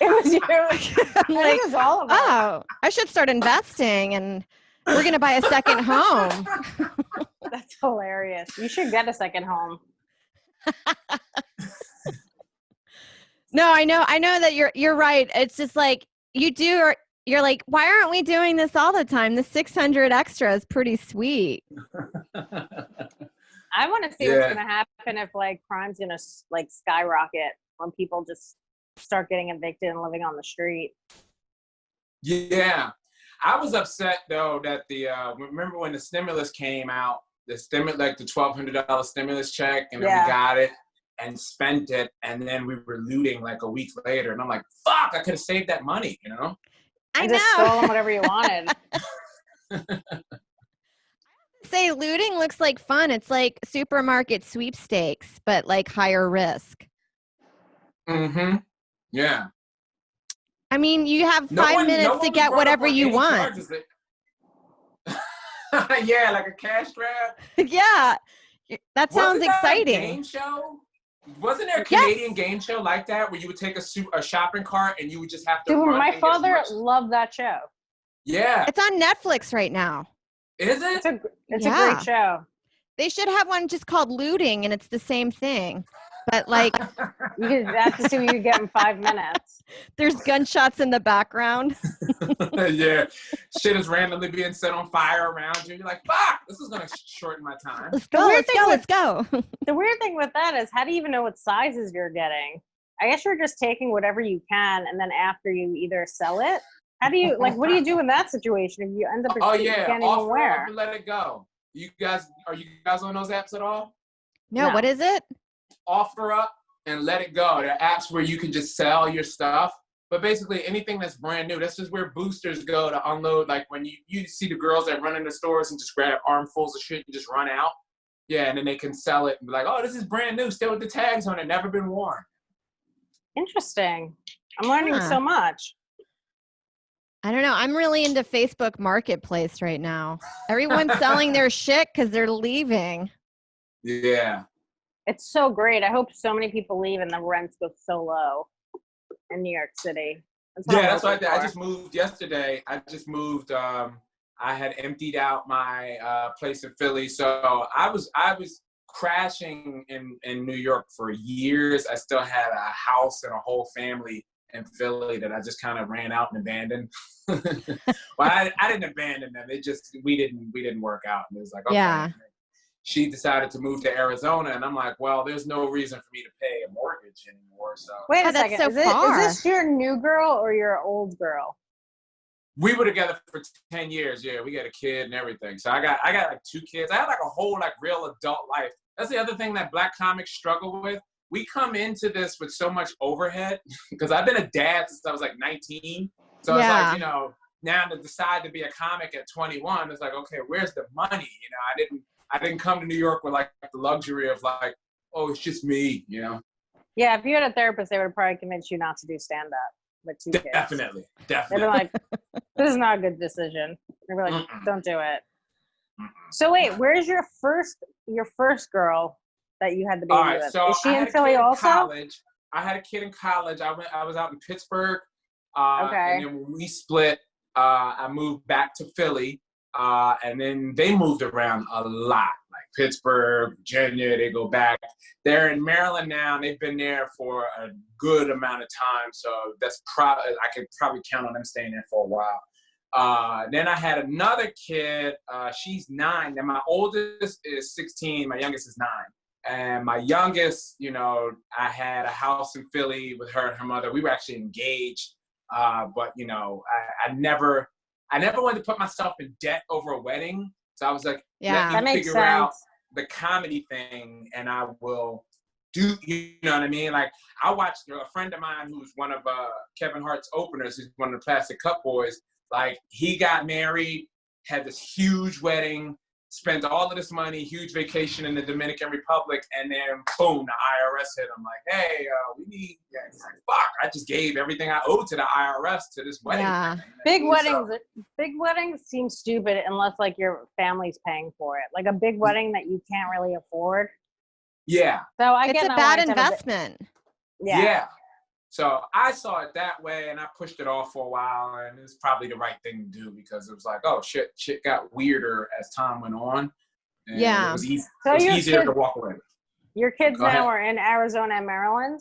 It was you. Like, it was all of us. Oh, I should start investing and we're going to buy a second home. That's hilarious. You should get a second home. No, I know that you're right. It's just like you're like, why aren't we doing this all the time? The 600 extra is pretty sweet. I want to see what's going to happen if like crime's going to like skyrocket when people just start getting evicted and living on the street. Yeah. I was upset though that remember when the stimulus came out, the $1,200 stimulus check, and then we got it and spent it, and then we were looting like a week later, and I'm like, fuck, I could have saved that money, you know? I just stole them whatever you wanted. Say looting looks like fun. It's like supermarket sweepstakes, but like higher risk. Mm-hmm. Yeah. I mean, you have 5 minutes to get whatever you want. Yeah, like a cash grab. Yeah. That sounds Wasn't that a exciting. game show? Wasn't there a Canadian game show like that where you would take a shopping cart and you would just have to Dude, run my and get as father much? loved that show. Yeah. It's on Netflix right now. Is it? It's a great show. They should have one just called Looting, and it's the same thing. But like, You could have to see what you get in 5 minutes. there's gunshots in the background. Yeah. Shit is randomly being set on fire around you. You're like, fuck, this is going to shorten my time. Let's go, let's go. The weird thing with that is, how do you even know what sizes you're getting? I guess you're just taking whatever you can, and then after you either sell it. How do you, like, what do you do in that situation if you end up you can't even wear? Offer up and let it go. Are you guys on those apps at all? No, what is it? Offer up and let it go. There are apps where you can just sell your stuff. But basically anything that's brand new, that's just where boosters go to unload. Like when you see the girls that run into stores and just grab armfuls of shit and just run out. Yeah, and then they can sell it and be like, oh, this is brand new, still with the tags on it, never been worn. Interesting. I'm learning so much. I don't know. I'm really into Facebook Marketplace right now. Everyone's selling their shit because they're leaving. Yeah. It's so great. I hope so many people leave and the rents go so low in New York City. That's what I did. I just moved yesterday. I had emptied out my place in Philly. So I was crashing in New York for years. I still had a house and a whole family in Philly that I just kind of ran out and abandoned. Well, I didn't abandon them. We didn't work out. And it was like, okay. Yeah. She decided to move to Arizona, and I'm like, well, there's no reason for me to pay a mortgage anymore. So wait a that's second. so Is far. this your new girl or your old girl? We were together for 10 years. Yeah, we got a kid and everything. So I got like 2 kids. I had like a whole like real adult life. That's the other thing that Black comics struggle with. We come into this with so much overhead because I've been a dad since I was like 19. So it's like, now to decide to be a comic at 21, it's like, okay, where's the money? I didn't come to New York with like the luxury of like, oh, it's just me, Yeah, if you had a therapist, they would probably convince you not to do stand-up with 2 kids. Definitely. They'd be like, this is not a good decision. They'd be like, don't do it. So wait, where's your first girl that you had the baby with? So is she in Philly also? I had a kid in college. I was out in Pittsburgh. Okay. And then when we split, I moved back to Philly. And then they moved around a lot, like Pittsburgh, Virginia, they go back. They're in Maryland now, and they've been there for a good amount of time. So that's I could probably count on them staying there for a while. Then I had another kid, she's 9. Then my oldest is 16, my youngest is 9. And my youngest, I had a house in Philly with her and her mother. We were actually engaged, but I never wanted to put myself in debt over a wedding. So I was like, let me figure out the comedy thing and I will do, you know what I mean? Like I watched a friend of mine who's one of Kevin Hart's openers, who's one of the Plastic Cup Boys. Like he got married, had this huge wedding, spent all of this money, huge vacation in the Dominican Republic, and then boom, the IRS hit him like, hey, we need, he's like, fuck, I just gave everything I owed to the IRS to this wedding. Yeah. Big weddings seem stupid unless like your family's paying for it. Like a big wedding that you can't really afford. Yeah. So it's a bad investment. Yeah. So I saw it that way, and I pushed it off for a while, and it's probably the right thing to do because it was like, oh shit got weirder as time went on. And it was, easier to walk away. Your kids now are in Arizona and Maryland?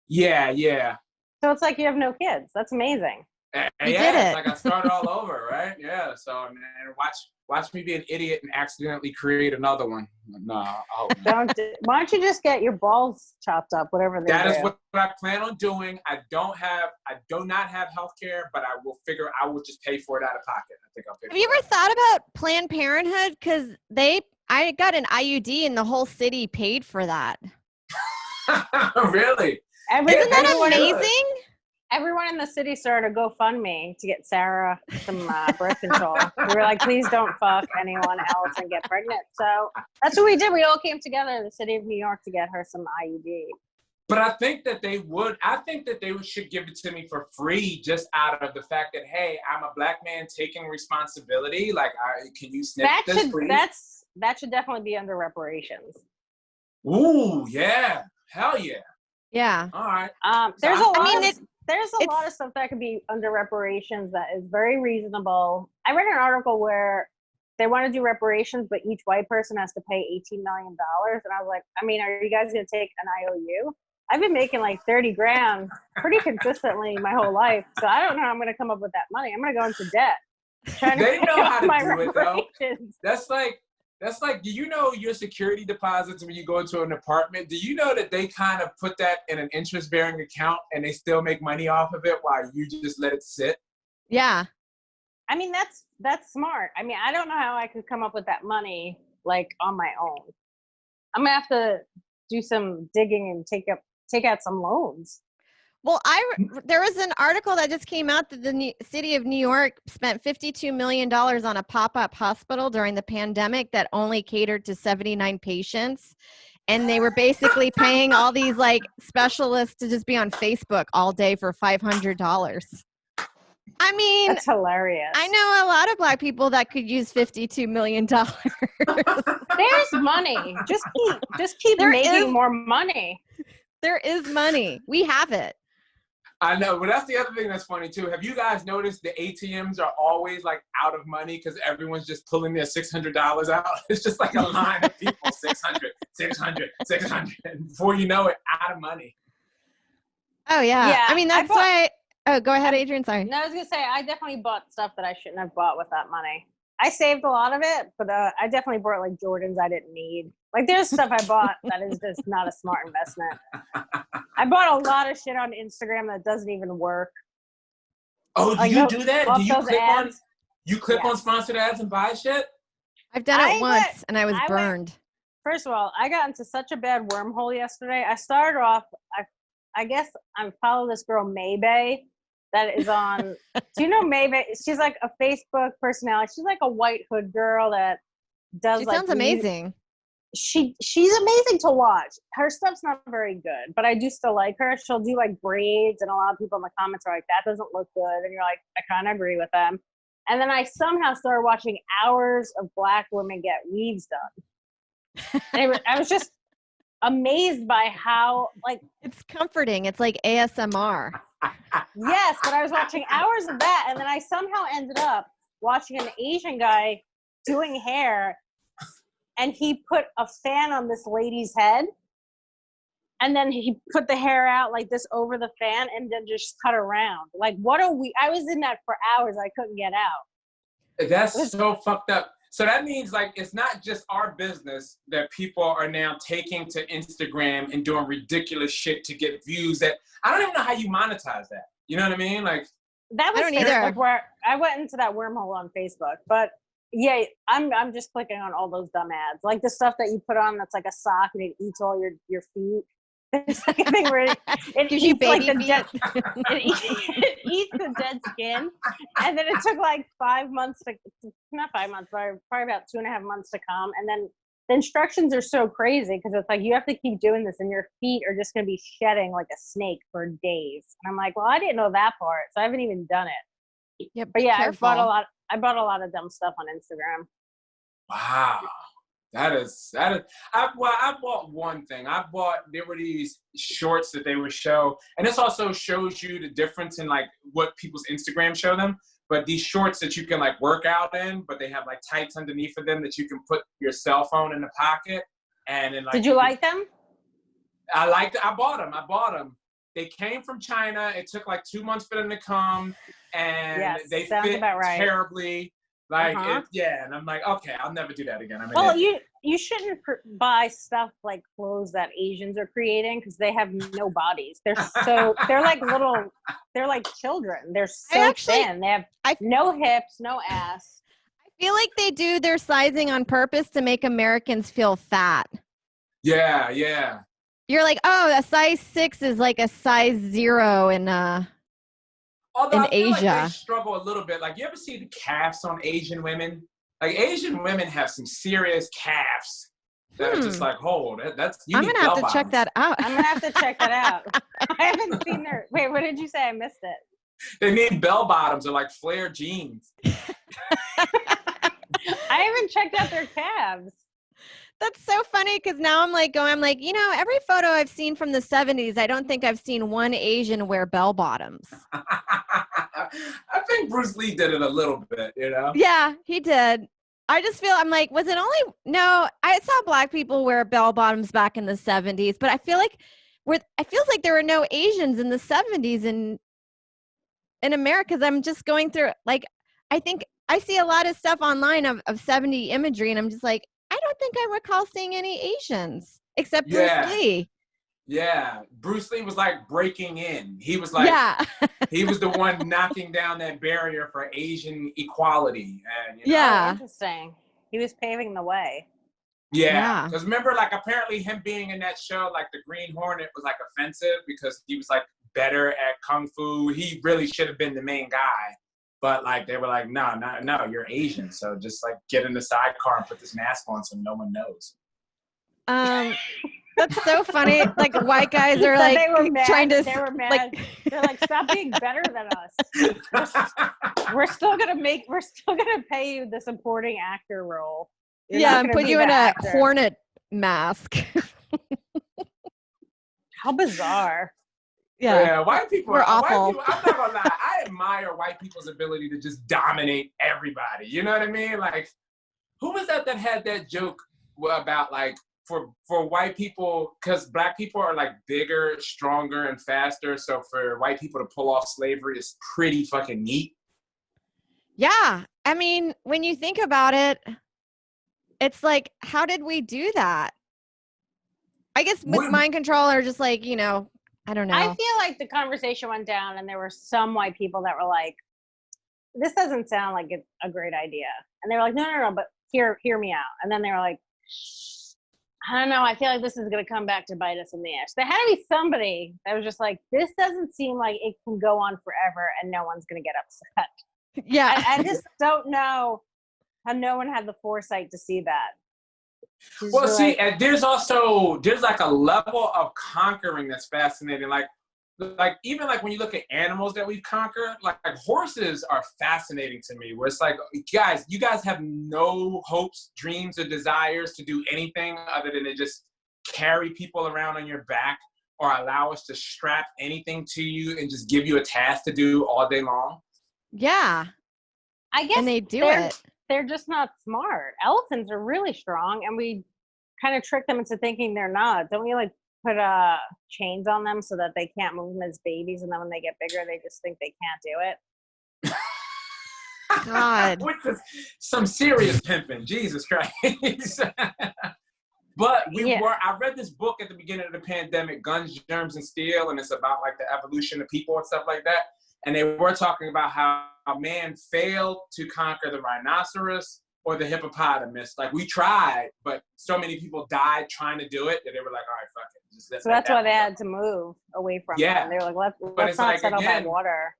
Yeah. So it's like you have no kids. That's amazing. You did it's it. like I started all over, right? Yeah. So and watch me be an idiot and accidentally create another one. No, I hope not. Why don't you just get your balls chopped up, whatever they do? That is what I plan on doing. I do not have health care, but I will just pay for it out of pocket. I think I'll pay for it. Have you ever thought about Planned Parenthood? Because I got an IUD and the whole city paid for that. Really? Isn't that amazing? Everyone in the city started a GoFundMe to get Sarah some birth control. We were like, please don't fuck anyone else and get pregnant. So that's what we did. We all came together in the city of New York to get her some IUD. But I think that they would. I think that they should give it to me for free, just out of the fact that, hey, I'm a black man taking responsibility. Like, can you snip this, please? that should definitely be under reparations. Ooh, yeah. Hell yeah. Yeah. All right. There's a So lot. I mean, there's a lot of stuff that could be under reparations that is very reasonable. I read an article where they want to do reparations, but each white person has to pay $18 million, and I was like, I mean, are you guys gonna take an IOU? I've been making like 30 grand pretty consistently my whole life, so I don't know how I'm gonna come up with that money. I'm gonna go into debt trying to They pay know off how to my do it, though. reparations. That's like, do you know your security deposits when you go into an apartment? Do you know that they kind of put that in an interest-bearing account and they still make money off of it while you just let it sit? Yeah. I mean, that's smart. I mean, I don't know how I could come up with that money like on my own. I'm gonna have to do some digging and take out some loans. Well, there was an article that just came out that the city of New York spent $52 million on a pop-up hospital during the pandemic that only catered to 79 patients. And they were basically paying all these like specialists to just be on Facebook all day for $500. I mean, That's hilarious. I know a lot of Black people that could use $52 million. There's money. Just keep making more money. There is money. We have it. I know, but that's the other thing that's funny too. Have you guys noticed the ATMs are always like out of money because everyone's just pulling their $600 out? It's just like a line of people, 600, 600, 600. And before you know it, out of money. Oh, yeah. Yeah, I mean, that's why. Oh, go ahead, Adrian. Sorry. No, I was gonna say I definitely bought stuff that I shouldn't have bought with that money. I saved a lot of it, but I definitely bought like Jordans I didn't need. Like there's stuff I bought that is just not a smart investment. I bought a lot of shit on Instagram that doesn't even work. Oh, do like you do that? Do you click on? ads. You click Yes. on sponsored ads and buy shit? I've done it once and I was burned. First of all, I got into such a bad wormhole yesterday. I started off, I guess I follow this girl, Maybay, that is on, do you know Maybay? She's like a Facebook personality. She's like a white hood girl that does She like. sounds amazing. She's amazing to watch. Her stuff's not very good, but I do still like her. She'll do like braids, and a lot of people in the comments are like, that doesn't look good. And you're like, I kind of agree with them. And then I somehow started watching hours of Black women get weaves done. And I was just amazed by how, like, It's comforting. It's like ASMR. yes, but I was watching hours of that, and then I somehow ended up watching an Asian guy doing hair, and he put a fan on this lady's head, and then he put the hair out like this over the fan, and then just cut around. Like, I was in that for hours. I couldn't get out. That's so fucked up. So that means like it's not just our business that people are now taking to Instagram and doing ridiculous shit to get views that I don't even know how you monetize that. You know what I mean? Like That was I don't either. Facebook where I went into that wormhole on Facebook, but yeah, I'm just clicking on all those dumb ads, like the stuff that you put on that's like a sock and it eats all your feet. There's like a thing where it Gives you eats like baby the dead, it eats the dead skin, and then it took like 5 months not 5 months, but probably about 2.5 months to come, and then the instructions are so crazy because it's like you have to keep doing this, and your feet are just gonna be shedding like a snake for days. And I'm like, well, I didn't know that part, so I haven't even done it. Yeah, But yeah, careful. I bought a lot of dumb stuff on Instagram. wow. That is. I bought one thing. There were these shorts that they would show, and this also shows you the difference in like what people's Instagram show them. But these shorts that you can like work out in, but they have like tights underneath of them that you can put your cell phone in the pocket. And then like. Did you like them? I liked it. I bought them. They came from China. It took like 2 months for them to come, and Yes, they sounds fit about right. terribly. Like, Uh-huh. and I'm like, okay, I'll never do that again. Well, you shouldn't buy stuff like clothes that Asians are creating because they have no bodies. They're like children. They're so thin. They have no hips, no ass. I feel like they do their sizing on purpose to make Americans feel fat. Yeah, yeah. You're like, oh, a size 6 is like a size 0 in Although I feel Asia. like they struggle a little bit. Like, you ever see the calves on Asian women? Like, Asian women have some serious calves that are just like, that's. I'm gonna have to check that out. I'm gonna have to check that out. I haven't seen their. Wait, what did you say? I missed it. They need bell bottoms or like flare jeans. I haven't checked out their calves. That's so funny because now I'm like, every photo I've seen from the 70s, I don't think I've seen one Asian wear bell bottoms. I think Bruce Lee did it a little bit, you know? Yeah, he did. I just feel, I'm like, was it only, no, I saw black people wear bell bottoms back in the 70s, but I feel like I feels like there were no Asians in the 70s in America. 'Cause I'm just going through, like, I think I see a lot of stuff online of 70 imagery, and I'm just like, I don't think I recall seeing any Asians except Bruce Yeah. Lee. Yeah. Bruce Lee was like breaking in. He was like, Yeah. he was the one knocking down that barrier for Asian equality. And, you know, Yeah. Oh, interesting. He was paving the way. Yeah, Yeah. because remember, like, apparently him being in that show, like, the Green Hornet was, like, offensive because he was, like, better at Kung Fu. He really should have been the main guy. But, like, they were like, no, you're Asian. So just, like, get in the sidecar and put this mask on so no one knows. That's so funny. Like, white guys are So like they were mad. trying to They were mad. like, They're like, stop being better than us. We're still gonna pay you the supporting actor role. You're not and gonna put be you the in a actor. hornet mask. How bizarre. Yeah, white people We're white awful. people, I'm not gonna lie, I admire white people's ability to just dominate everybody. You know what I mean? Like, who was that had that joke about, like, for white people, because black people are, like, bigger, stronger, and faster, so for white people to pull off slavery is pretty fucking neat. Yeah. I mean, when you think about it, it's like, how did we do that? I guess with mind control or just like, I don't know. I feel like the conversation went down and there were some white people that were like, this doesn't sound like a great idea. And they were like, no, but hear me out. And then they were like, I don't know, I feel like this is going to come back to bite us in the ass. There had to be somebody that was just like, this doesn't seem like it can go on forever and no one's going to get upset. Yeah. I just don't know how no one had the foresight to see that. Well, see, and there's like a level of conquering that's fascinating. Like even like when you look at animals that we've conquered, like horses are fascinating to me. Where it's like, guys, you guys have no hopes, dreams, or desires to do anything other than to just carry people around on your back or allow us to strap anything to you and just give you a task to do all day long. Yeah. I guess and they do it. They're just not smart. Elephants are really strong, and we kind of trick them into thinking they're not. Don't we like put chains on them so that they can't move them as babies, and then when they get bigger, they just think they can't do it? God. Which is some serious pimping, Jesus Christ. But I read this book at the beginning of the pandemic, Guns, Germs, and Steel, and it's about like the evolution of people and stuff like that. And they were talking about how man failed to conquer the rhinoceros or the hippopotamus. Like, we tried, but so many people died trying to do it that they were like, all right, fuck it. So that's why they had to move away from them. They were like, let's not settle by water.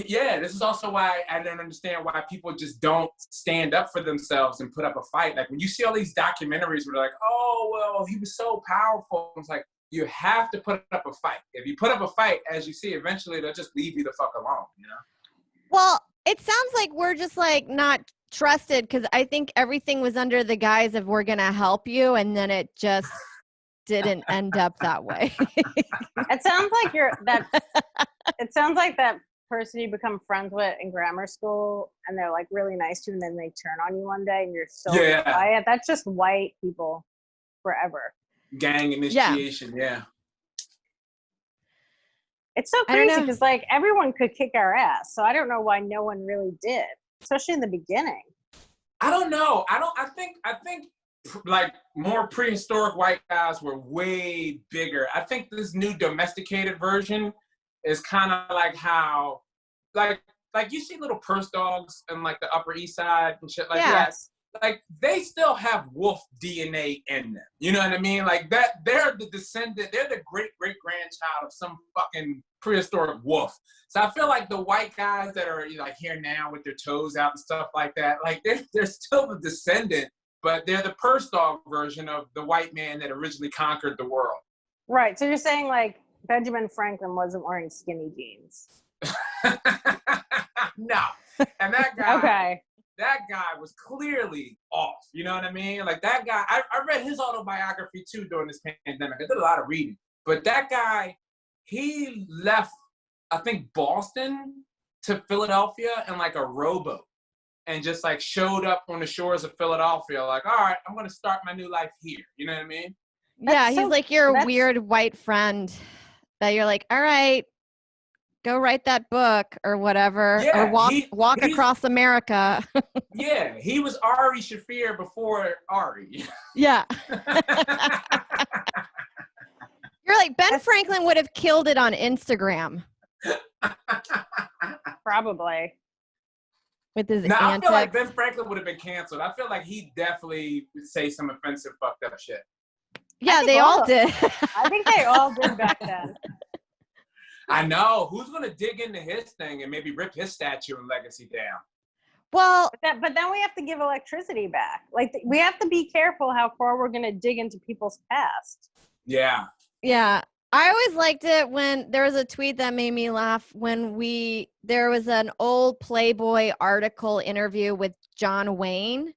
Yeah, this is also why I don't understand why people just don't stand up for themselves and put up a fight. Like, when you see all these documentaries where they're like, oh, well, he was so powerful. It's like, you have to put up a fight. If you put up a fight, as you see, eventually they'll just leave you the fuck alone, you know? Well, it sounds like we're just like not trusted because I think everything was under the guise of we're going to help you, and then it just didn't end up that way. It sounds like it sounds like that person you become friends with in grammar school and they're like really nice to you and then they turn on you one day and you're so quiet. That's just white people forever. Gang initiation, yeah. It's so crazy because like everyone could kick our ass, so I don't know why no one really did, especially in the beginning. I don't know. I think like more prehistoric white guys were way bigger. I think this new domesticated version is kind of like how, like you see little purse dogs in like the Upper East Side and shit like that. Like, they still have wolf DNA in them. You know what I mean? Like, that they're the descendant, they're the great-great-grandchild of some fucking prehistoric wolf. So I feel like the white guys that are like here now with their toes out and stuff like that, like they're still the descendant, but they're the purse dog version of the white man that originally conquered the world. Right. So you're saying like Benjamin Franklin wasn't wearing skinny jeans? No. And that guy, that guy was clearly off. You know what I mean? Like that guy, I read his autobiography too during this pandemic. I did a lot of reading. But that guy, he left, I think, Boston to Philadelphia in like a rowboat and just like showed up on the shores of Philadelphia like, all right, I'm going to start my new life here. You know what I mean? Yeah, he's like your weird white friend that you're like, all right, go write that book or whatever, Yeah, or walk across America. Yeah, he was Ari Shaffir before Ari. Yeah. You're like, Ben Franklin would have killed it on Instagram. Probably. With his Now, antics. I feel like Ben Franklin would have been canceled. I feel like he definitely would say some offensive, fucked up shit. Yeah, they all did. I think they all did back then. I know. Who's going to dig into his thing and maybe rip his statue and legacy down? Well, but then we have to give electricity back. Like, we have to be careful how far we're going to dig into people's past. Yeah. Yeah. I always liked it when there was a tweet that made me laugh when there was an old Playboy article interview with John Wayne,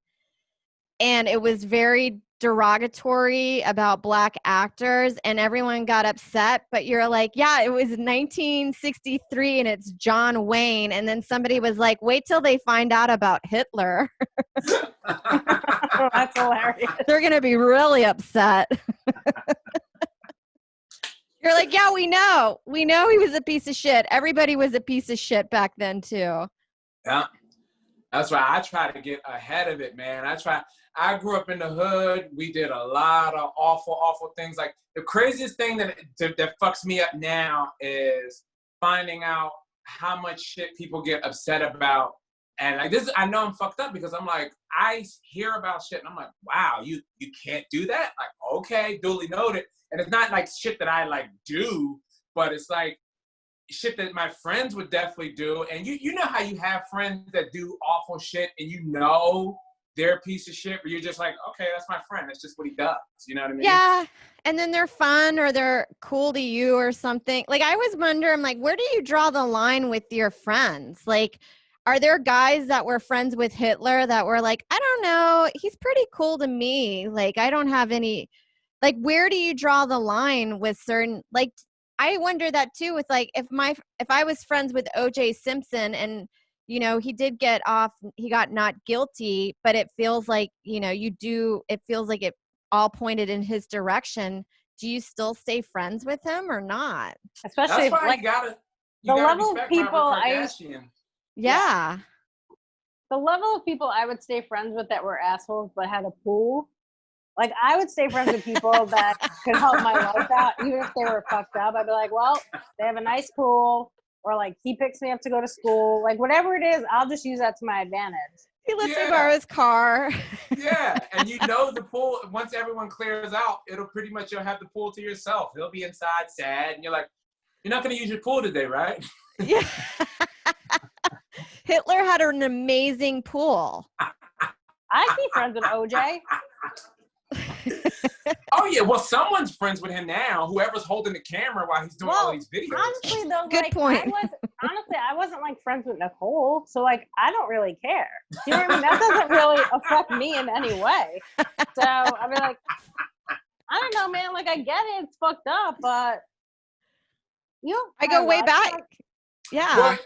and it was very derogatory about Black actors, and everyone got upset. But you're like, yeah, it was 1963 and it's John Wayne. And then somebody was like, wait till they find out about Hitler. That's hilarious. They're going to be really upset. You're like, yeah, we know he was a piece of shit. Everybody was a piece of shit back then too. Yeah. That's why I try to get ahead of it, man. I grew up in the hood. We did a lot of awful things. Like the craziest thing that fucks me up now is finding out how much shit people get upset about. And like this, I know I'm fucked up because I'm like, I hear about shit and I'm like, wow, you can't do that? Like, okay, duly noted. And it's not like shit that I like do, but it's like shit that my friends would definitely do. And you know how you have friends that do awful shit and you know they're a piece of shit, but you're just like, okay, that's my friend. That's just what he does. You know what I mean? Yeah. And then they're fun or they're cool to you or something. Like I always wonder, I'm like, where do you draw the line with your friends? Like, are there guys that were friends with Hitler that were like, I don't know, he's pretty cool to me. Like, I don't have any, like, where do you draw the line with certain, like, I wonder that too with like, if I was friends with O.J. Simpson and, you know, he did get off, he got not guilty, but it feels like, you know, it feels like it all pointed in his direction. Do you still stay friends with him or not? Especially if, like, the level of people Yeah. The level of people I would stay friends with that were assholes but had a pool. Like, I would stay friends with people that could help my life out, even if they were fucked up. I'd be like, well, they have a nice pool, or like he picks me up to go to school. Like, whatever it is, I'll just use that to my advantage. He lets me borrow his car. Yeah, and you know the pool, once everyone clears out, you'll have the pool to yourself. He'll be inside sad, and you're like, you're not going to use your pool today, right? Yeah. Hitler had an amazing pool. I'd be friends with OJ. Oh yeah, well someone's friends with him now. Whoever's holding the camera while he's doing all these videos. Honestly, though, Good point. I wasn't like friends with Nicole, so like I don't really care. You know what I mean? That doesn't really affect me in any way. So I mean, like, I don't know, man. Like, I get it, it's fucked up, but I go way back. Yeah. Well,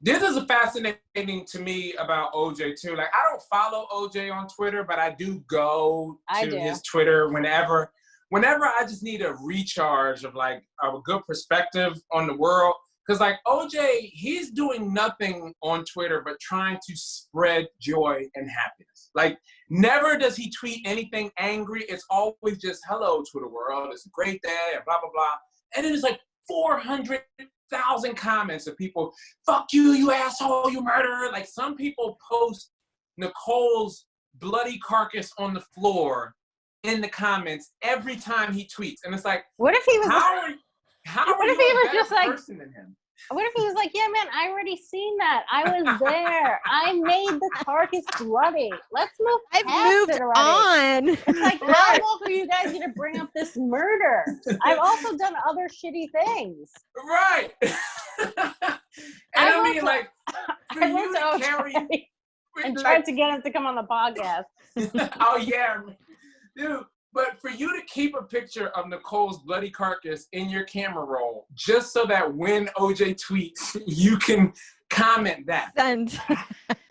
this is fascinating to me about OJ too. Like, I don't follow OJ on Twitter, but I do go to his Twitter whenever I just need a recharge of like a good perspective on the world. Because like OJ, he's doing nothing on Twitter but trying to spread joy and happiness. Like, never does he tweet anything angry. It's always just, hello, Twitter world. It's a great day and blah, blah, blah. And then it's like 400,000 comments of people, fuck you, you asshole, you murderer. Like, some people post Nicole's bloody carcass on the floor in the comments every time he tweets. And it's like, what if he was what if he was just like person than him? What if he was like, yeah, man, I already seen that. I was there. I made the carcass bloody. Let's move past I've moved it already. on. It's like, how long are you guys going to bring up this murder? I've also done other shitty things. Right. And I mean, like, for you to carry... And tried to get him to come on the podcast. Oh yeah, dude. But for you to keep a picture of Nicole's bloody carcass in your camera roll, just so that when OJ tweets, you can comment that. Send.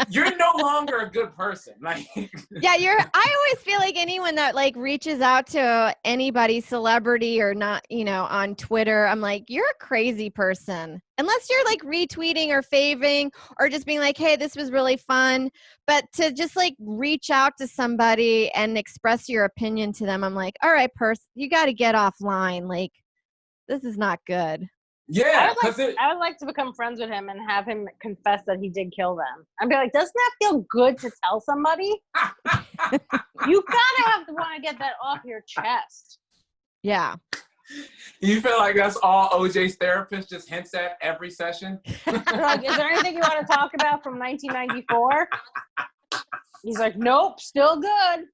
You're no longer a good person. Like, Yeah, I always feel like anyone that like reaches out to anybody, celebrity or not, on Twitter, I'm like, you're a crazy person. Unless you're like retweeting or faving or just being like, hey, this was really fun. But to just like reach out to somebody and express your opinion to them, I'm like, all right, you got to get offline. Like, this is not good. yeah, I would like to become friends with him and have him confess that he did kill them. I'd be like, doesn't that feel good to tell somebody? You gotta have to want to get that off your chest. Yeah. You feel like that's all OJ's therapist just hints at every session? Like, is there anything you want to talk about from 1994? He's like, nope, still good.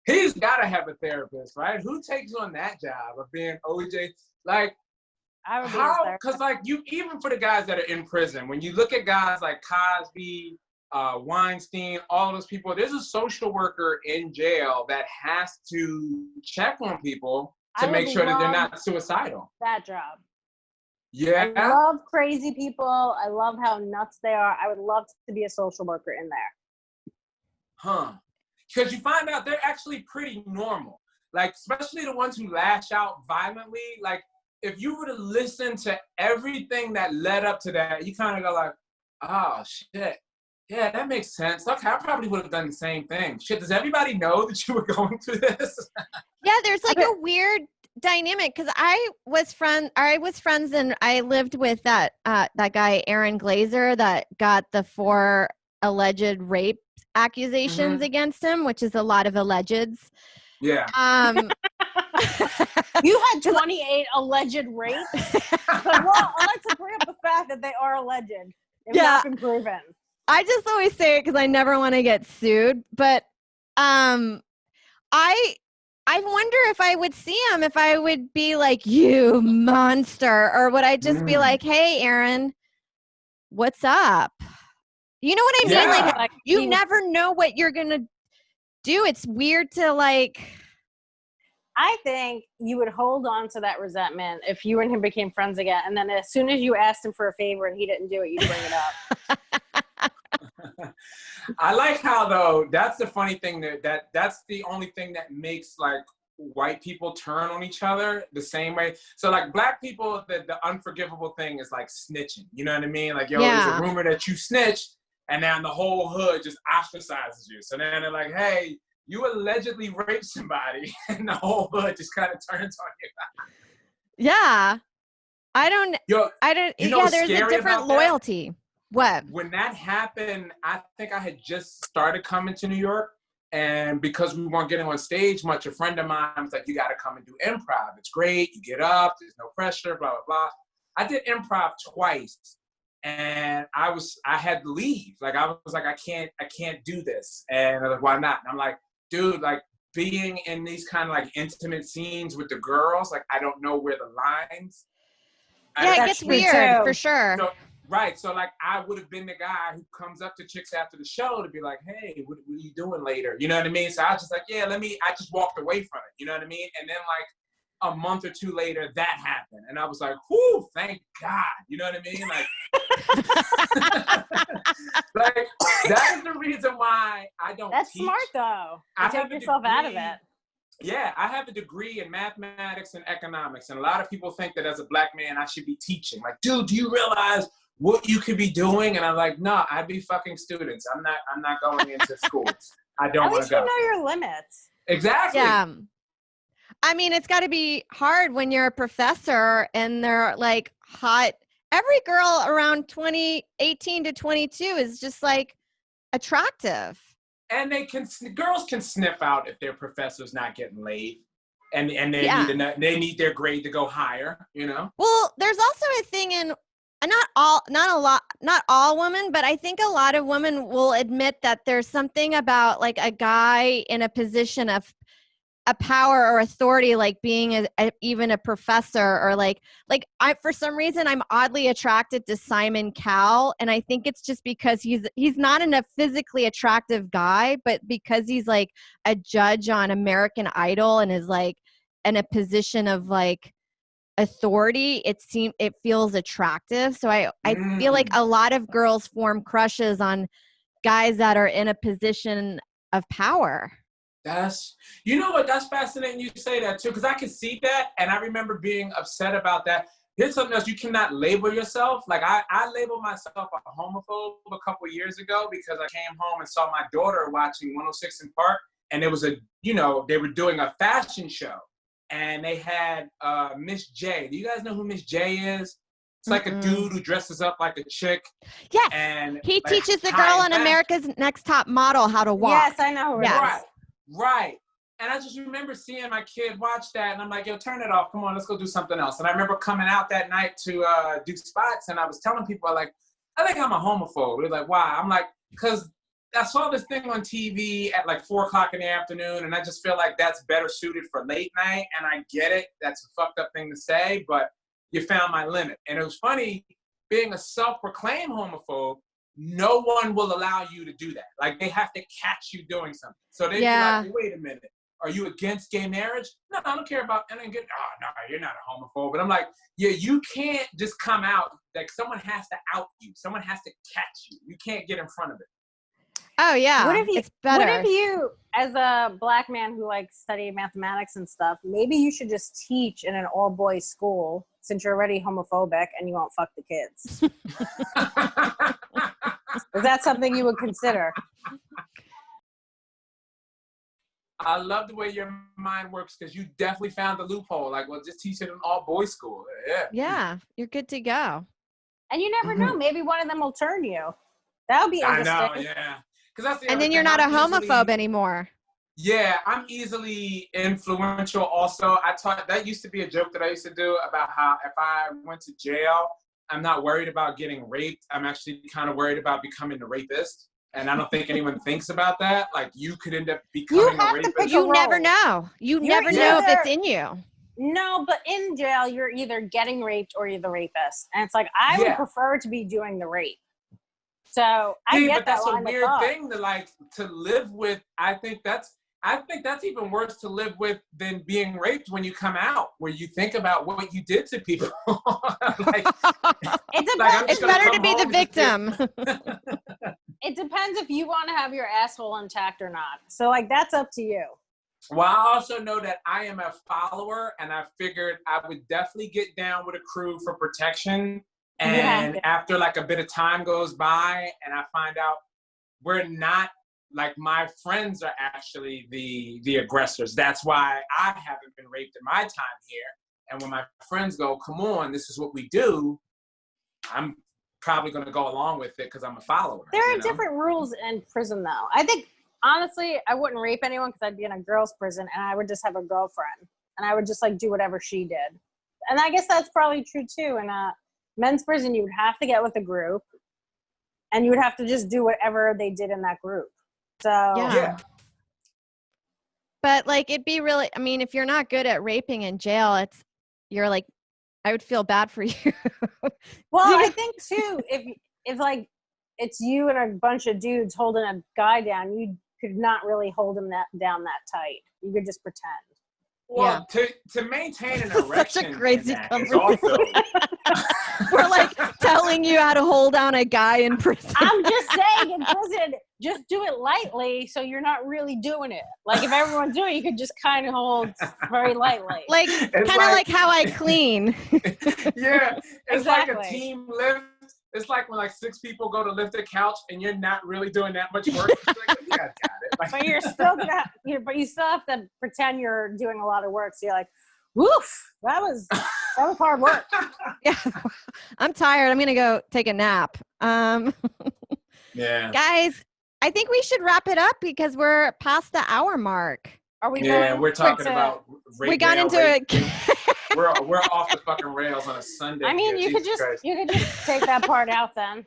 He's got to have a therapist, right? Who takes on that job of being OJ? Like, I would be how? his Because like even for the guys that are in prison, when you look at guys like Cosby, Weinstein, all those people, there's a social worker in jail that has to check on people to make sure that they're not suicidal. that job. Yeah. I love crazy people. I love how nuts they are. I would love to be a social worker in there. Huh. Because you find out they're actually pretty normal. Like, especially the ones who lash out violently. Like, if you were to listen to everything that led up to that, you kind of go like, oh, shit. Yeah, that makes sense. Okay, I probably would have done the same thing. Shit, does everybody know that you were going through this? Yeah, there's like a weird dynamic because I was friends and I lived with that guy Aaron Glazer that got the 4 alleged rape accusations against him, which is a lot of allegeds. Yeah. You had 28 alleged rapes? But, well, I like to bring up the fact that they are alleged. They've not been proven. I just always say it because I never want to get sued. But I wonder if I would see him, if I would be like, you monster, or would I just be like, hey, Aaron, what's up? You know what I mean? Yeah. Like, you never know what you're going to do. It's weird to like. I think you would hold on to that resentment if you and him became friends again. And then as soon as you asked him for a favor and he didn't do it, you'd bring it up. I like how, though, that's the funny thing that's the only thing that makes like white people turn on each other the same way. So like black people, the unforgivable thing is like snitching. You know what I mean? Like, yo, there's a rumor that you snitched, and then the whole hood just ostracizes you. So then they're like, hey, you allegedly raped somebody, and the whole hood just kind of turns on you. Yeah. There's a different loyalty. What? When that happened, I think I had just started coming to New York, and because we weren't getting on stage much, a friend of mine was like, you got to come and do improv. It's great. You get up, there's no pressure, blah, blah, blah. I did improv twice, and I had to leave. Like, I was like, I can't do this. And I was like, why not? And I'm like, dude, like being in these kind of like intimate scenes with the girls, like I don't know where the lines. Yeah, it gets weird for sure. So, right. So like I would have been the guy who comes up to chicks after the show to be like, hey, what are you doing later? You know what I mean? So I was just like, yeah, I just walked away from it. You know what I mean? And then like a month or two later, that happened. And I was like, whoo, thank God. You know what I mean? Like, like that is the reason why I don't That's teach. smart, though. You take yourself out of it. Yeah, I have a degree in mathematics and economics. And a lot of people think that as a black man, I should be teaching. Like, dude, do you realize what you could be doing? And I'm like, no, I'd be fucking students. I'm not going into schools. I don't want to go. At least you know your limits. Exactly. Yeah. I mean, it's got to be hard when you're a professor and they're like hot. Every girl around 18 to 22 is just like attractive. And girls can sniff out if their professor's not getting laid, and they need their grade to go higher, you know? Well, there's also a thing in not all women, but I think a lot of women will admit that there's something about like a guy in a position of a power or authority, like being even a professor, or like I, for some reason, I'm oddly attracted to Simon Cowell, and I think it's just because he's not a physically attractive guy, but because he's like a judge on American Idol and is like in a position of like authority, it feels attractive. So I feel like a lot of girls form crushes on guys that are in a position of power. You know what, that's fascinating you say that too, because I can see that, and I remember being upset about that. Here's something else: you cannot label yourself. Like I labeled myself a homophobe a couple of years ago because I came home and saw my daughter watching 106 in Park, and it was they were doing a fashion show, and they had Miss J. Do you guys know who Miss J is? It's like a dude who dresses up like a chick. Yes, and he like, teaches the girl on America's Next Top Model how to walk. Yes, I know. Yes. Right. And I just remember seeing my kid watch that, and I'm like, yo, turn it off. Come on, let's go do something else. And I remember coming out that night to do spots, and I was telling people, like, I think I'm a homophobe. They're like, why? I'm like, because I saw this thing on TV at like 4 o'clock in the afternoon, and I just feel like that's better suited for late night. And I get it. That's a fucked up thing to say, but you found my limit. And it was funny, being a self-proclaimed homophobe, no one will allow you to do that. Like, they have to catch you doing something. So they'd be like, wait a minute. Are you against gay marriage? No, I don't care about, oh, no, you're not a homophobe. But I'm like, yeah, you can't just come out. Like, someone has to out you. Someone has to catch you. You can't get in front of it. Oh, yeah. It's better. What if you, as a black man who like studied mathematics and stuff, maybe you should just teach in an all-boys school since you're already homophobic and you won't fuck the kids? Is that something you would consider? I love the way your mind works, because you definitely found the loophole. Like, well, just teach it in all-boys school. Yeah, you're good to go. And you never know. Maybe one of them will turn you. That would be interesting. I know, yeah. And then you're not a homophobe anymore. Yeah, I'm easily influential also. That used to be a joke that I used to do about how if I went to jail, I'm not worried about getting raped. I'm actually kind of worried about becoming the rapist. And I don't think anyone thinks about that. Like, you could end up becoming a rapist. You never know. You never know if it's in you. No, but in jail, you're either getting raped or you're the rapist. And it's like, I would prefer to be doing the rape. So I get but that's that a weird thing to live with. I think that's even worse to live with than being raped when you come out, where you think about what you did to people. It's better to be the victim. It depends if you want to have your asshole intact or not. So like, that's up to you. Well, I also know that I am a follower, and I figured I would definitely get down with a crew for protection. And after like a bit of time goes by and I find out we're not, like, my friends are actually the aggressors. That's why I haven't been raped in my time here. And when my friends go, come on, this is what we do, I'm probably going to go along with it because I'm a follower. There are different rules in prison, though. I think, honestly, I wouldn't rape anyone because I'd be in a girls' prison and I would just have a girlfriend. And I would just, like, do whatever she did. And I guess that's probably true, too. In a men's prison, you would have to get with a group. And you would have to just do whatever they did in that group. So, yeah. But, like, it'd be really, I mean, if you're not good at raping in jail, you're like, I would feel bad for you. Well, I think too, if like it's you and a bunch of dudes holding a guy down, you could not really hold him down that tight. You could just pretend. Well, to maintain an erection, such a crazy conversation. We're like telling you how to hold down a guy in prison. I'm just saying, in prison, just do it lightly, so you're not really doing it. Like, if everyone's doing it, you could just kind of hold very lightly. Like, kind of like how I clean. Yeah, it's exactly. Like a team lift. It's like when like 6 people go to lift a couch and you're not really doing that much work. It's like, yeah, got it. Like, but but you still have to pretend you're doing a lot of work. So you're like, woof, that was hard work. Yeah, I'm tired. I'm gonna go take a nap. Yeah, guys, I think we should wrap it up because we're past the hour mark. Are we? Yeah, we're talking about rape. We got into it. We're off the fucking rails on a Sunday. I mean, you could just take that part out then.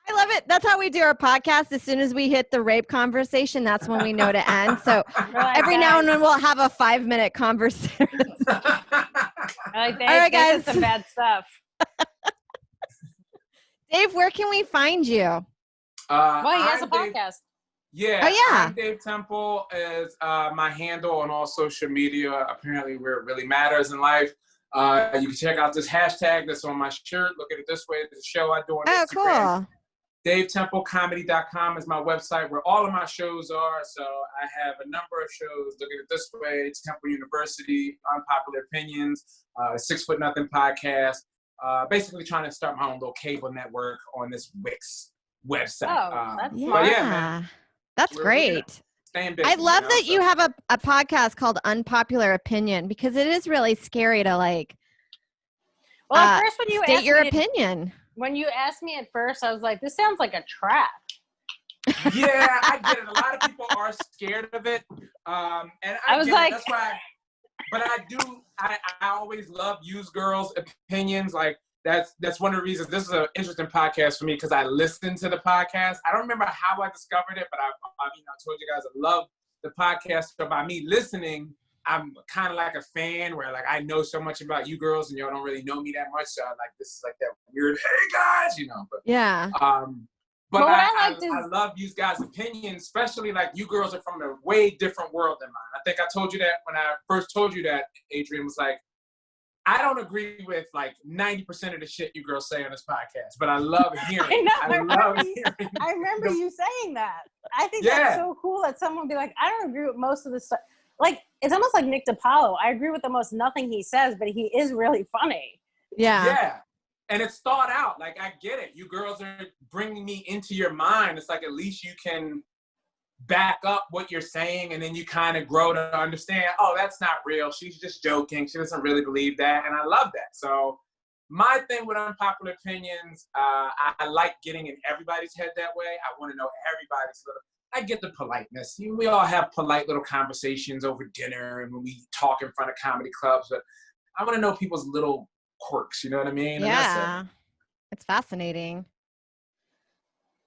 I love it. That's how we do our podcast. As soon as we hit the rape conversation, that's when we know to end. So We're like, every now and guys, then we'll have a 5-minute conversation. we're like, Dave, All right, this guys. is some bad stuff. Dave, where can we find you? Well, he has a I'm Dave- podcast. Yeah, Oh, yeah. I'm Dave Temple is my handle on all social media, apparently where it really matters in life. You can check out this hashtag that's on my shirt. Look at it this way. It's a show I do on Oh, Instagram. cool. DaveTempleComedy.com is my website where all of my shows are. So I have a number of shows. Look at it this way. Temple University, Unpopular Opinions, 6 Foot Nothing podcast. Basically trying to start my own little cable network on this Wix website. Oh, that's but smart. yeah, man. That's We're great. Staying busy, I love that so. you have a podcast called Unpopular Opinion because it is really scary to like Well, at first when you state asked your me, opinion. when you asked me at first, I was like, this sounds like a trap. Yeah, I get it. A lot of people are scared of it. And I was get like- it. That's why, but I always love use girls' opinions. Like that's one of the reasons this is an interesting podcast for me because I listened to the podcast. I don't remember how I discovered it, but I told you guys I love the podcast. So by me listening, I'm kind of like a fan where like I know so much about you girls and y'all don't really know me that much. So like this is like that weird, hey guys, But Yeah. but what I liked is- love you guys' opinions, especially like you girls are from a way different world than mine. I think I told you that when I first told you that, Adrian, was like, I don't agree with like 90% of the shit you girls say on this podcast, but I love hearing it. I love hearing I remember you saying that. I think Yeah. that's so cool that someone would be like, I don't agree with most of the stuff. Like, it's almost like Nick DiPaolo. I agree with almost nothing he says, but he is really funny. Yeah. And it's thought out. Like, I get it. You girls are bringing me into your mind. It's like at least you can back up what you're saying, and then you kind of grow to understand, oh, that's not real. She's just joking. She doesn't really believe that. And I love that. So my thing with Unpopular Opinions, I like getting in everybody's head that way. I want to know everybody's little. I get the politeness. We all have polite little conversations over dinner and when we talk in front of comedy clubs, but I want to know people's little quirks, you know what I mean? And that's it. Yeah. It's fascinating.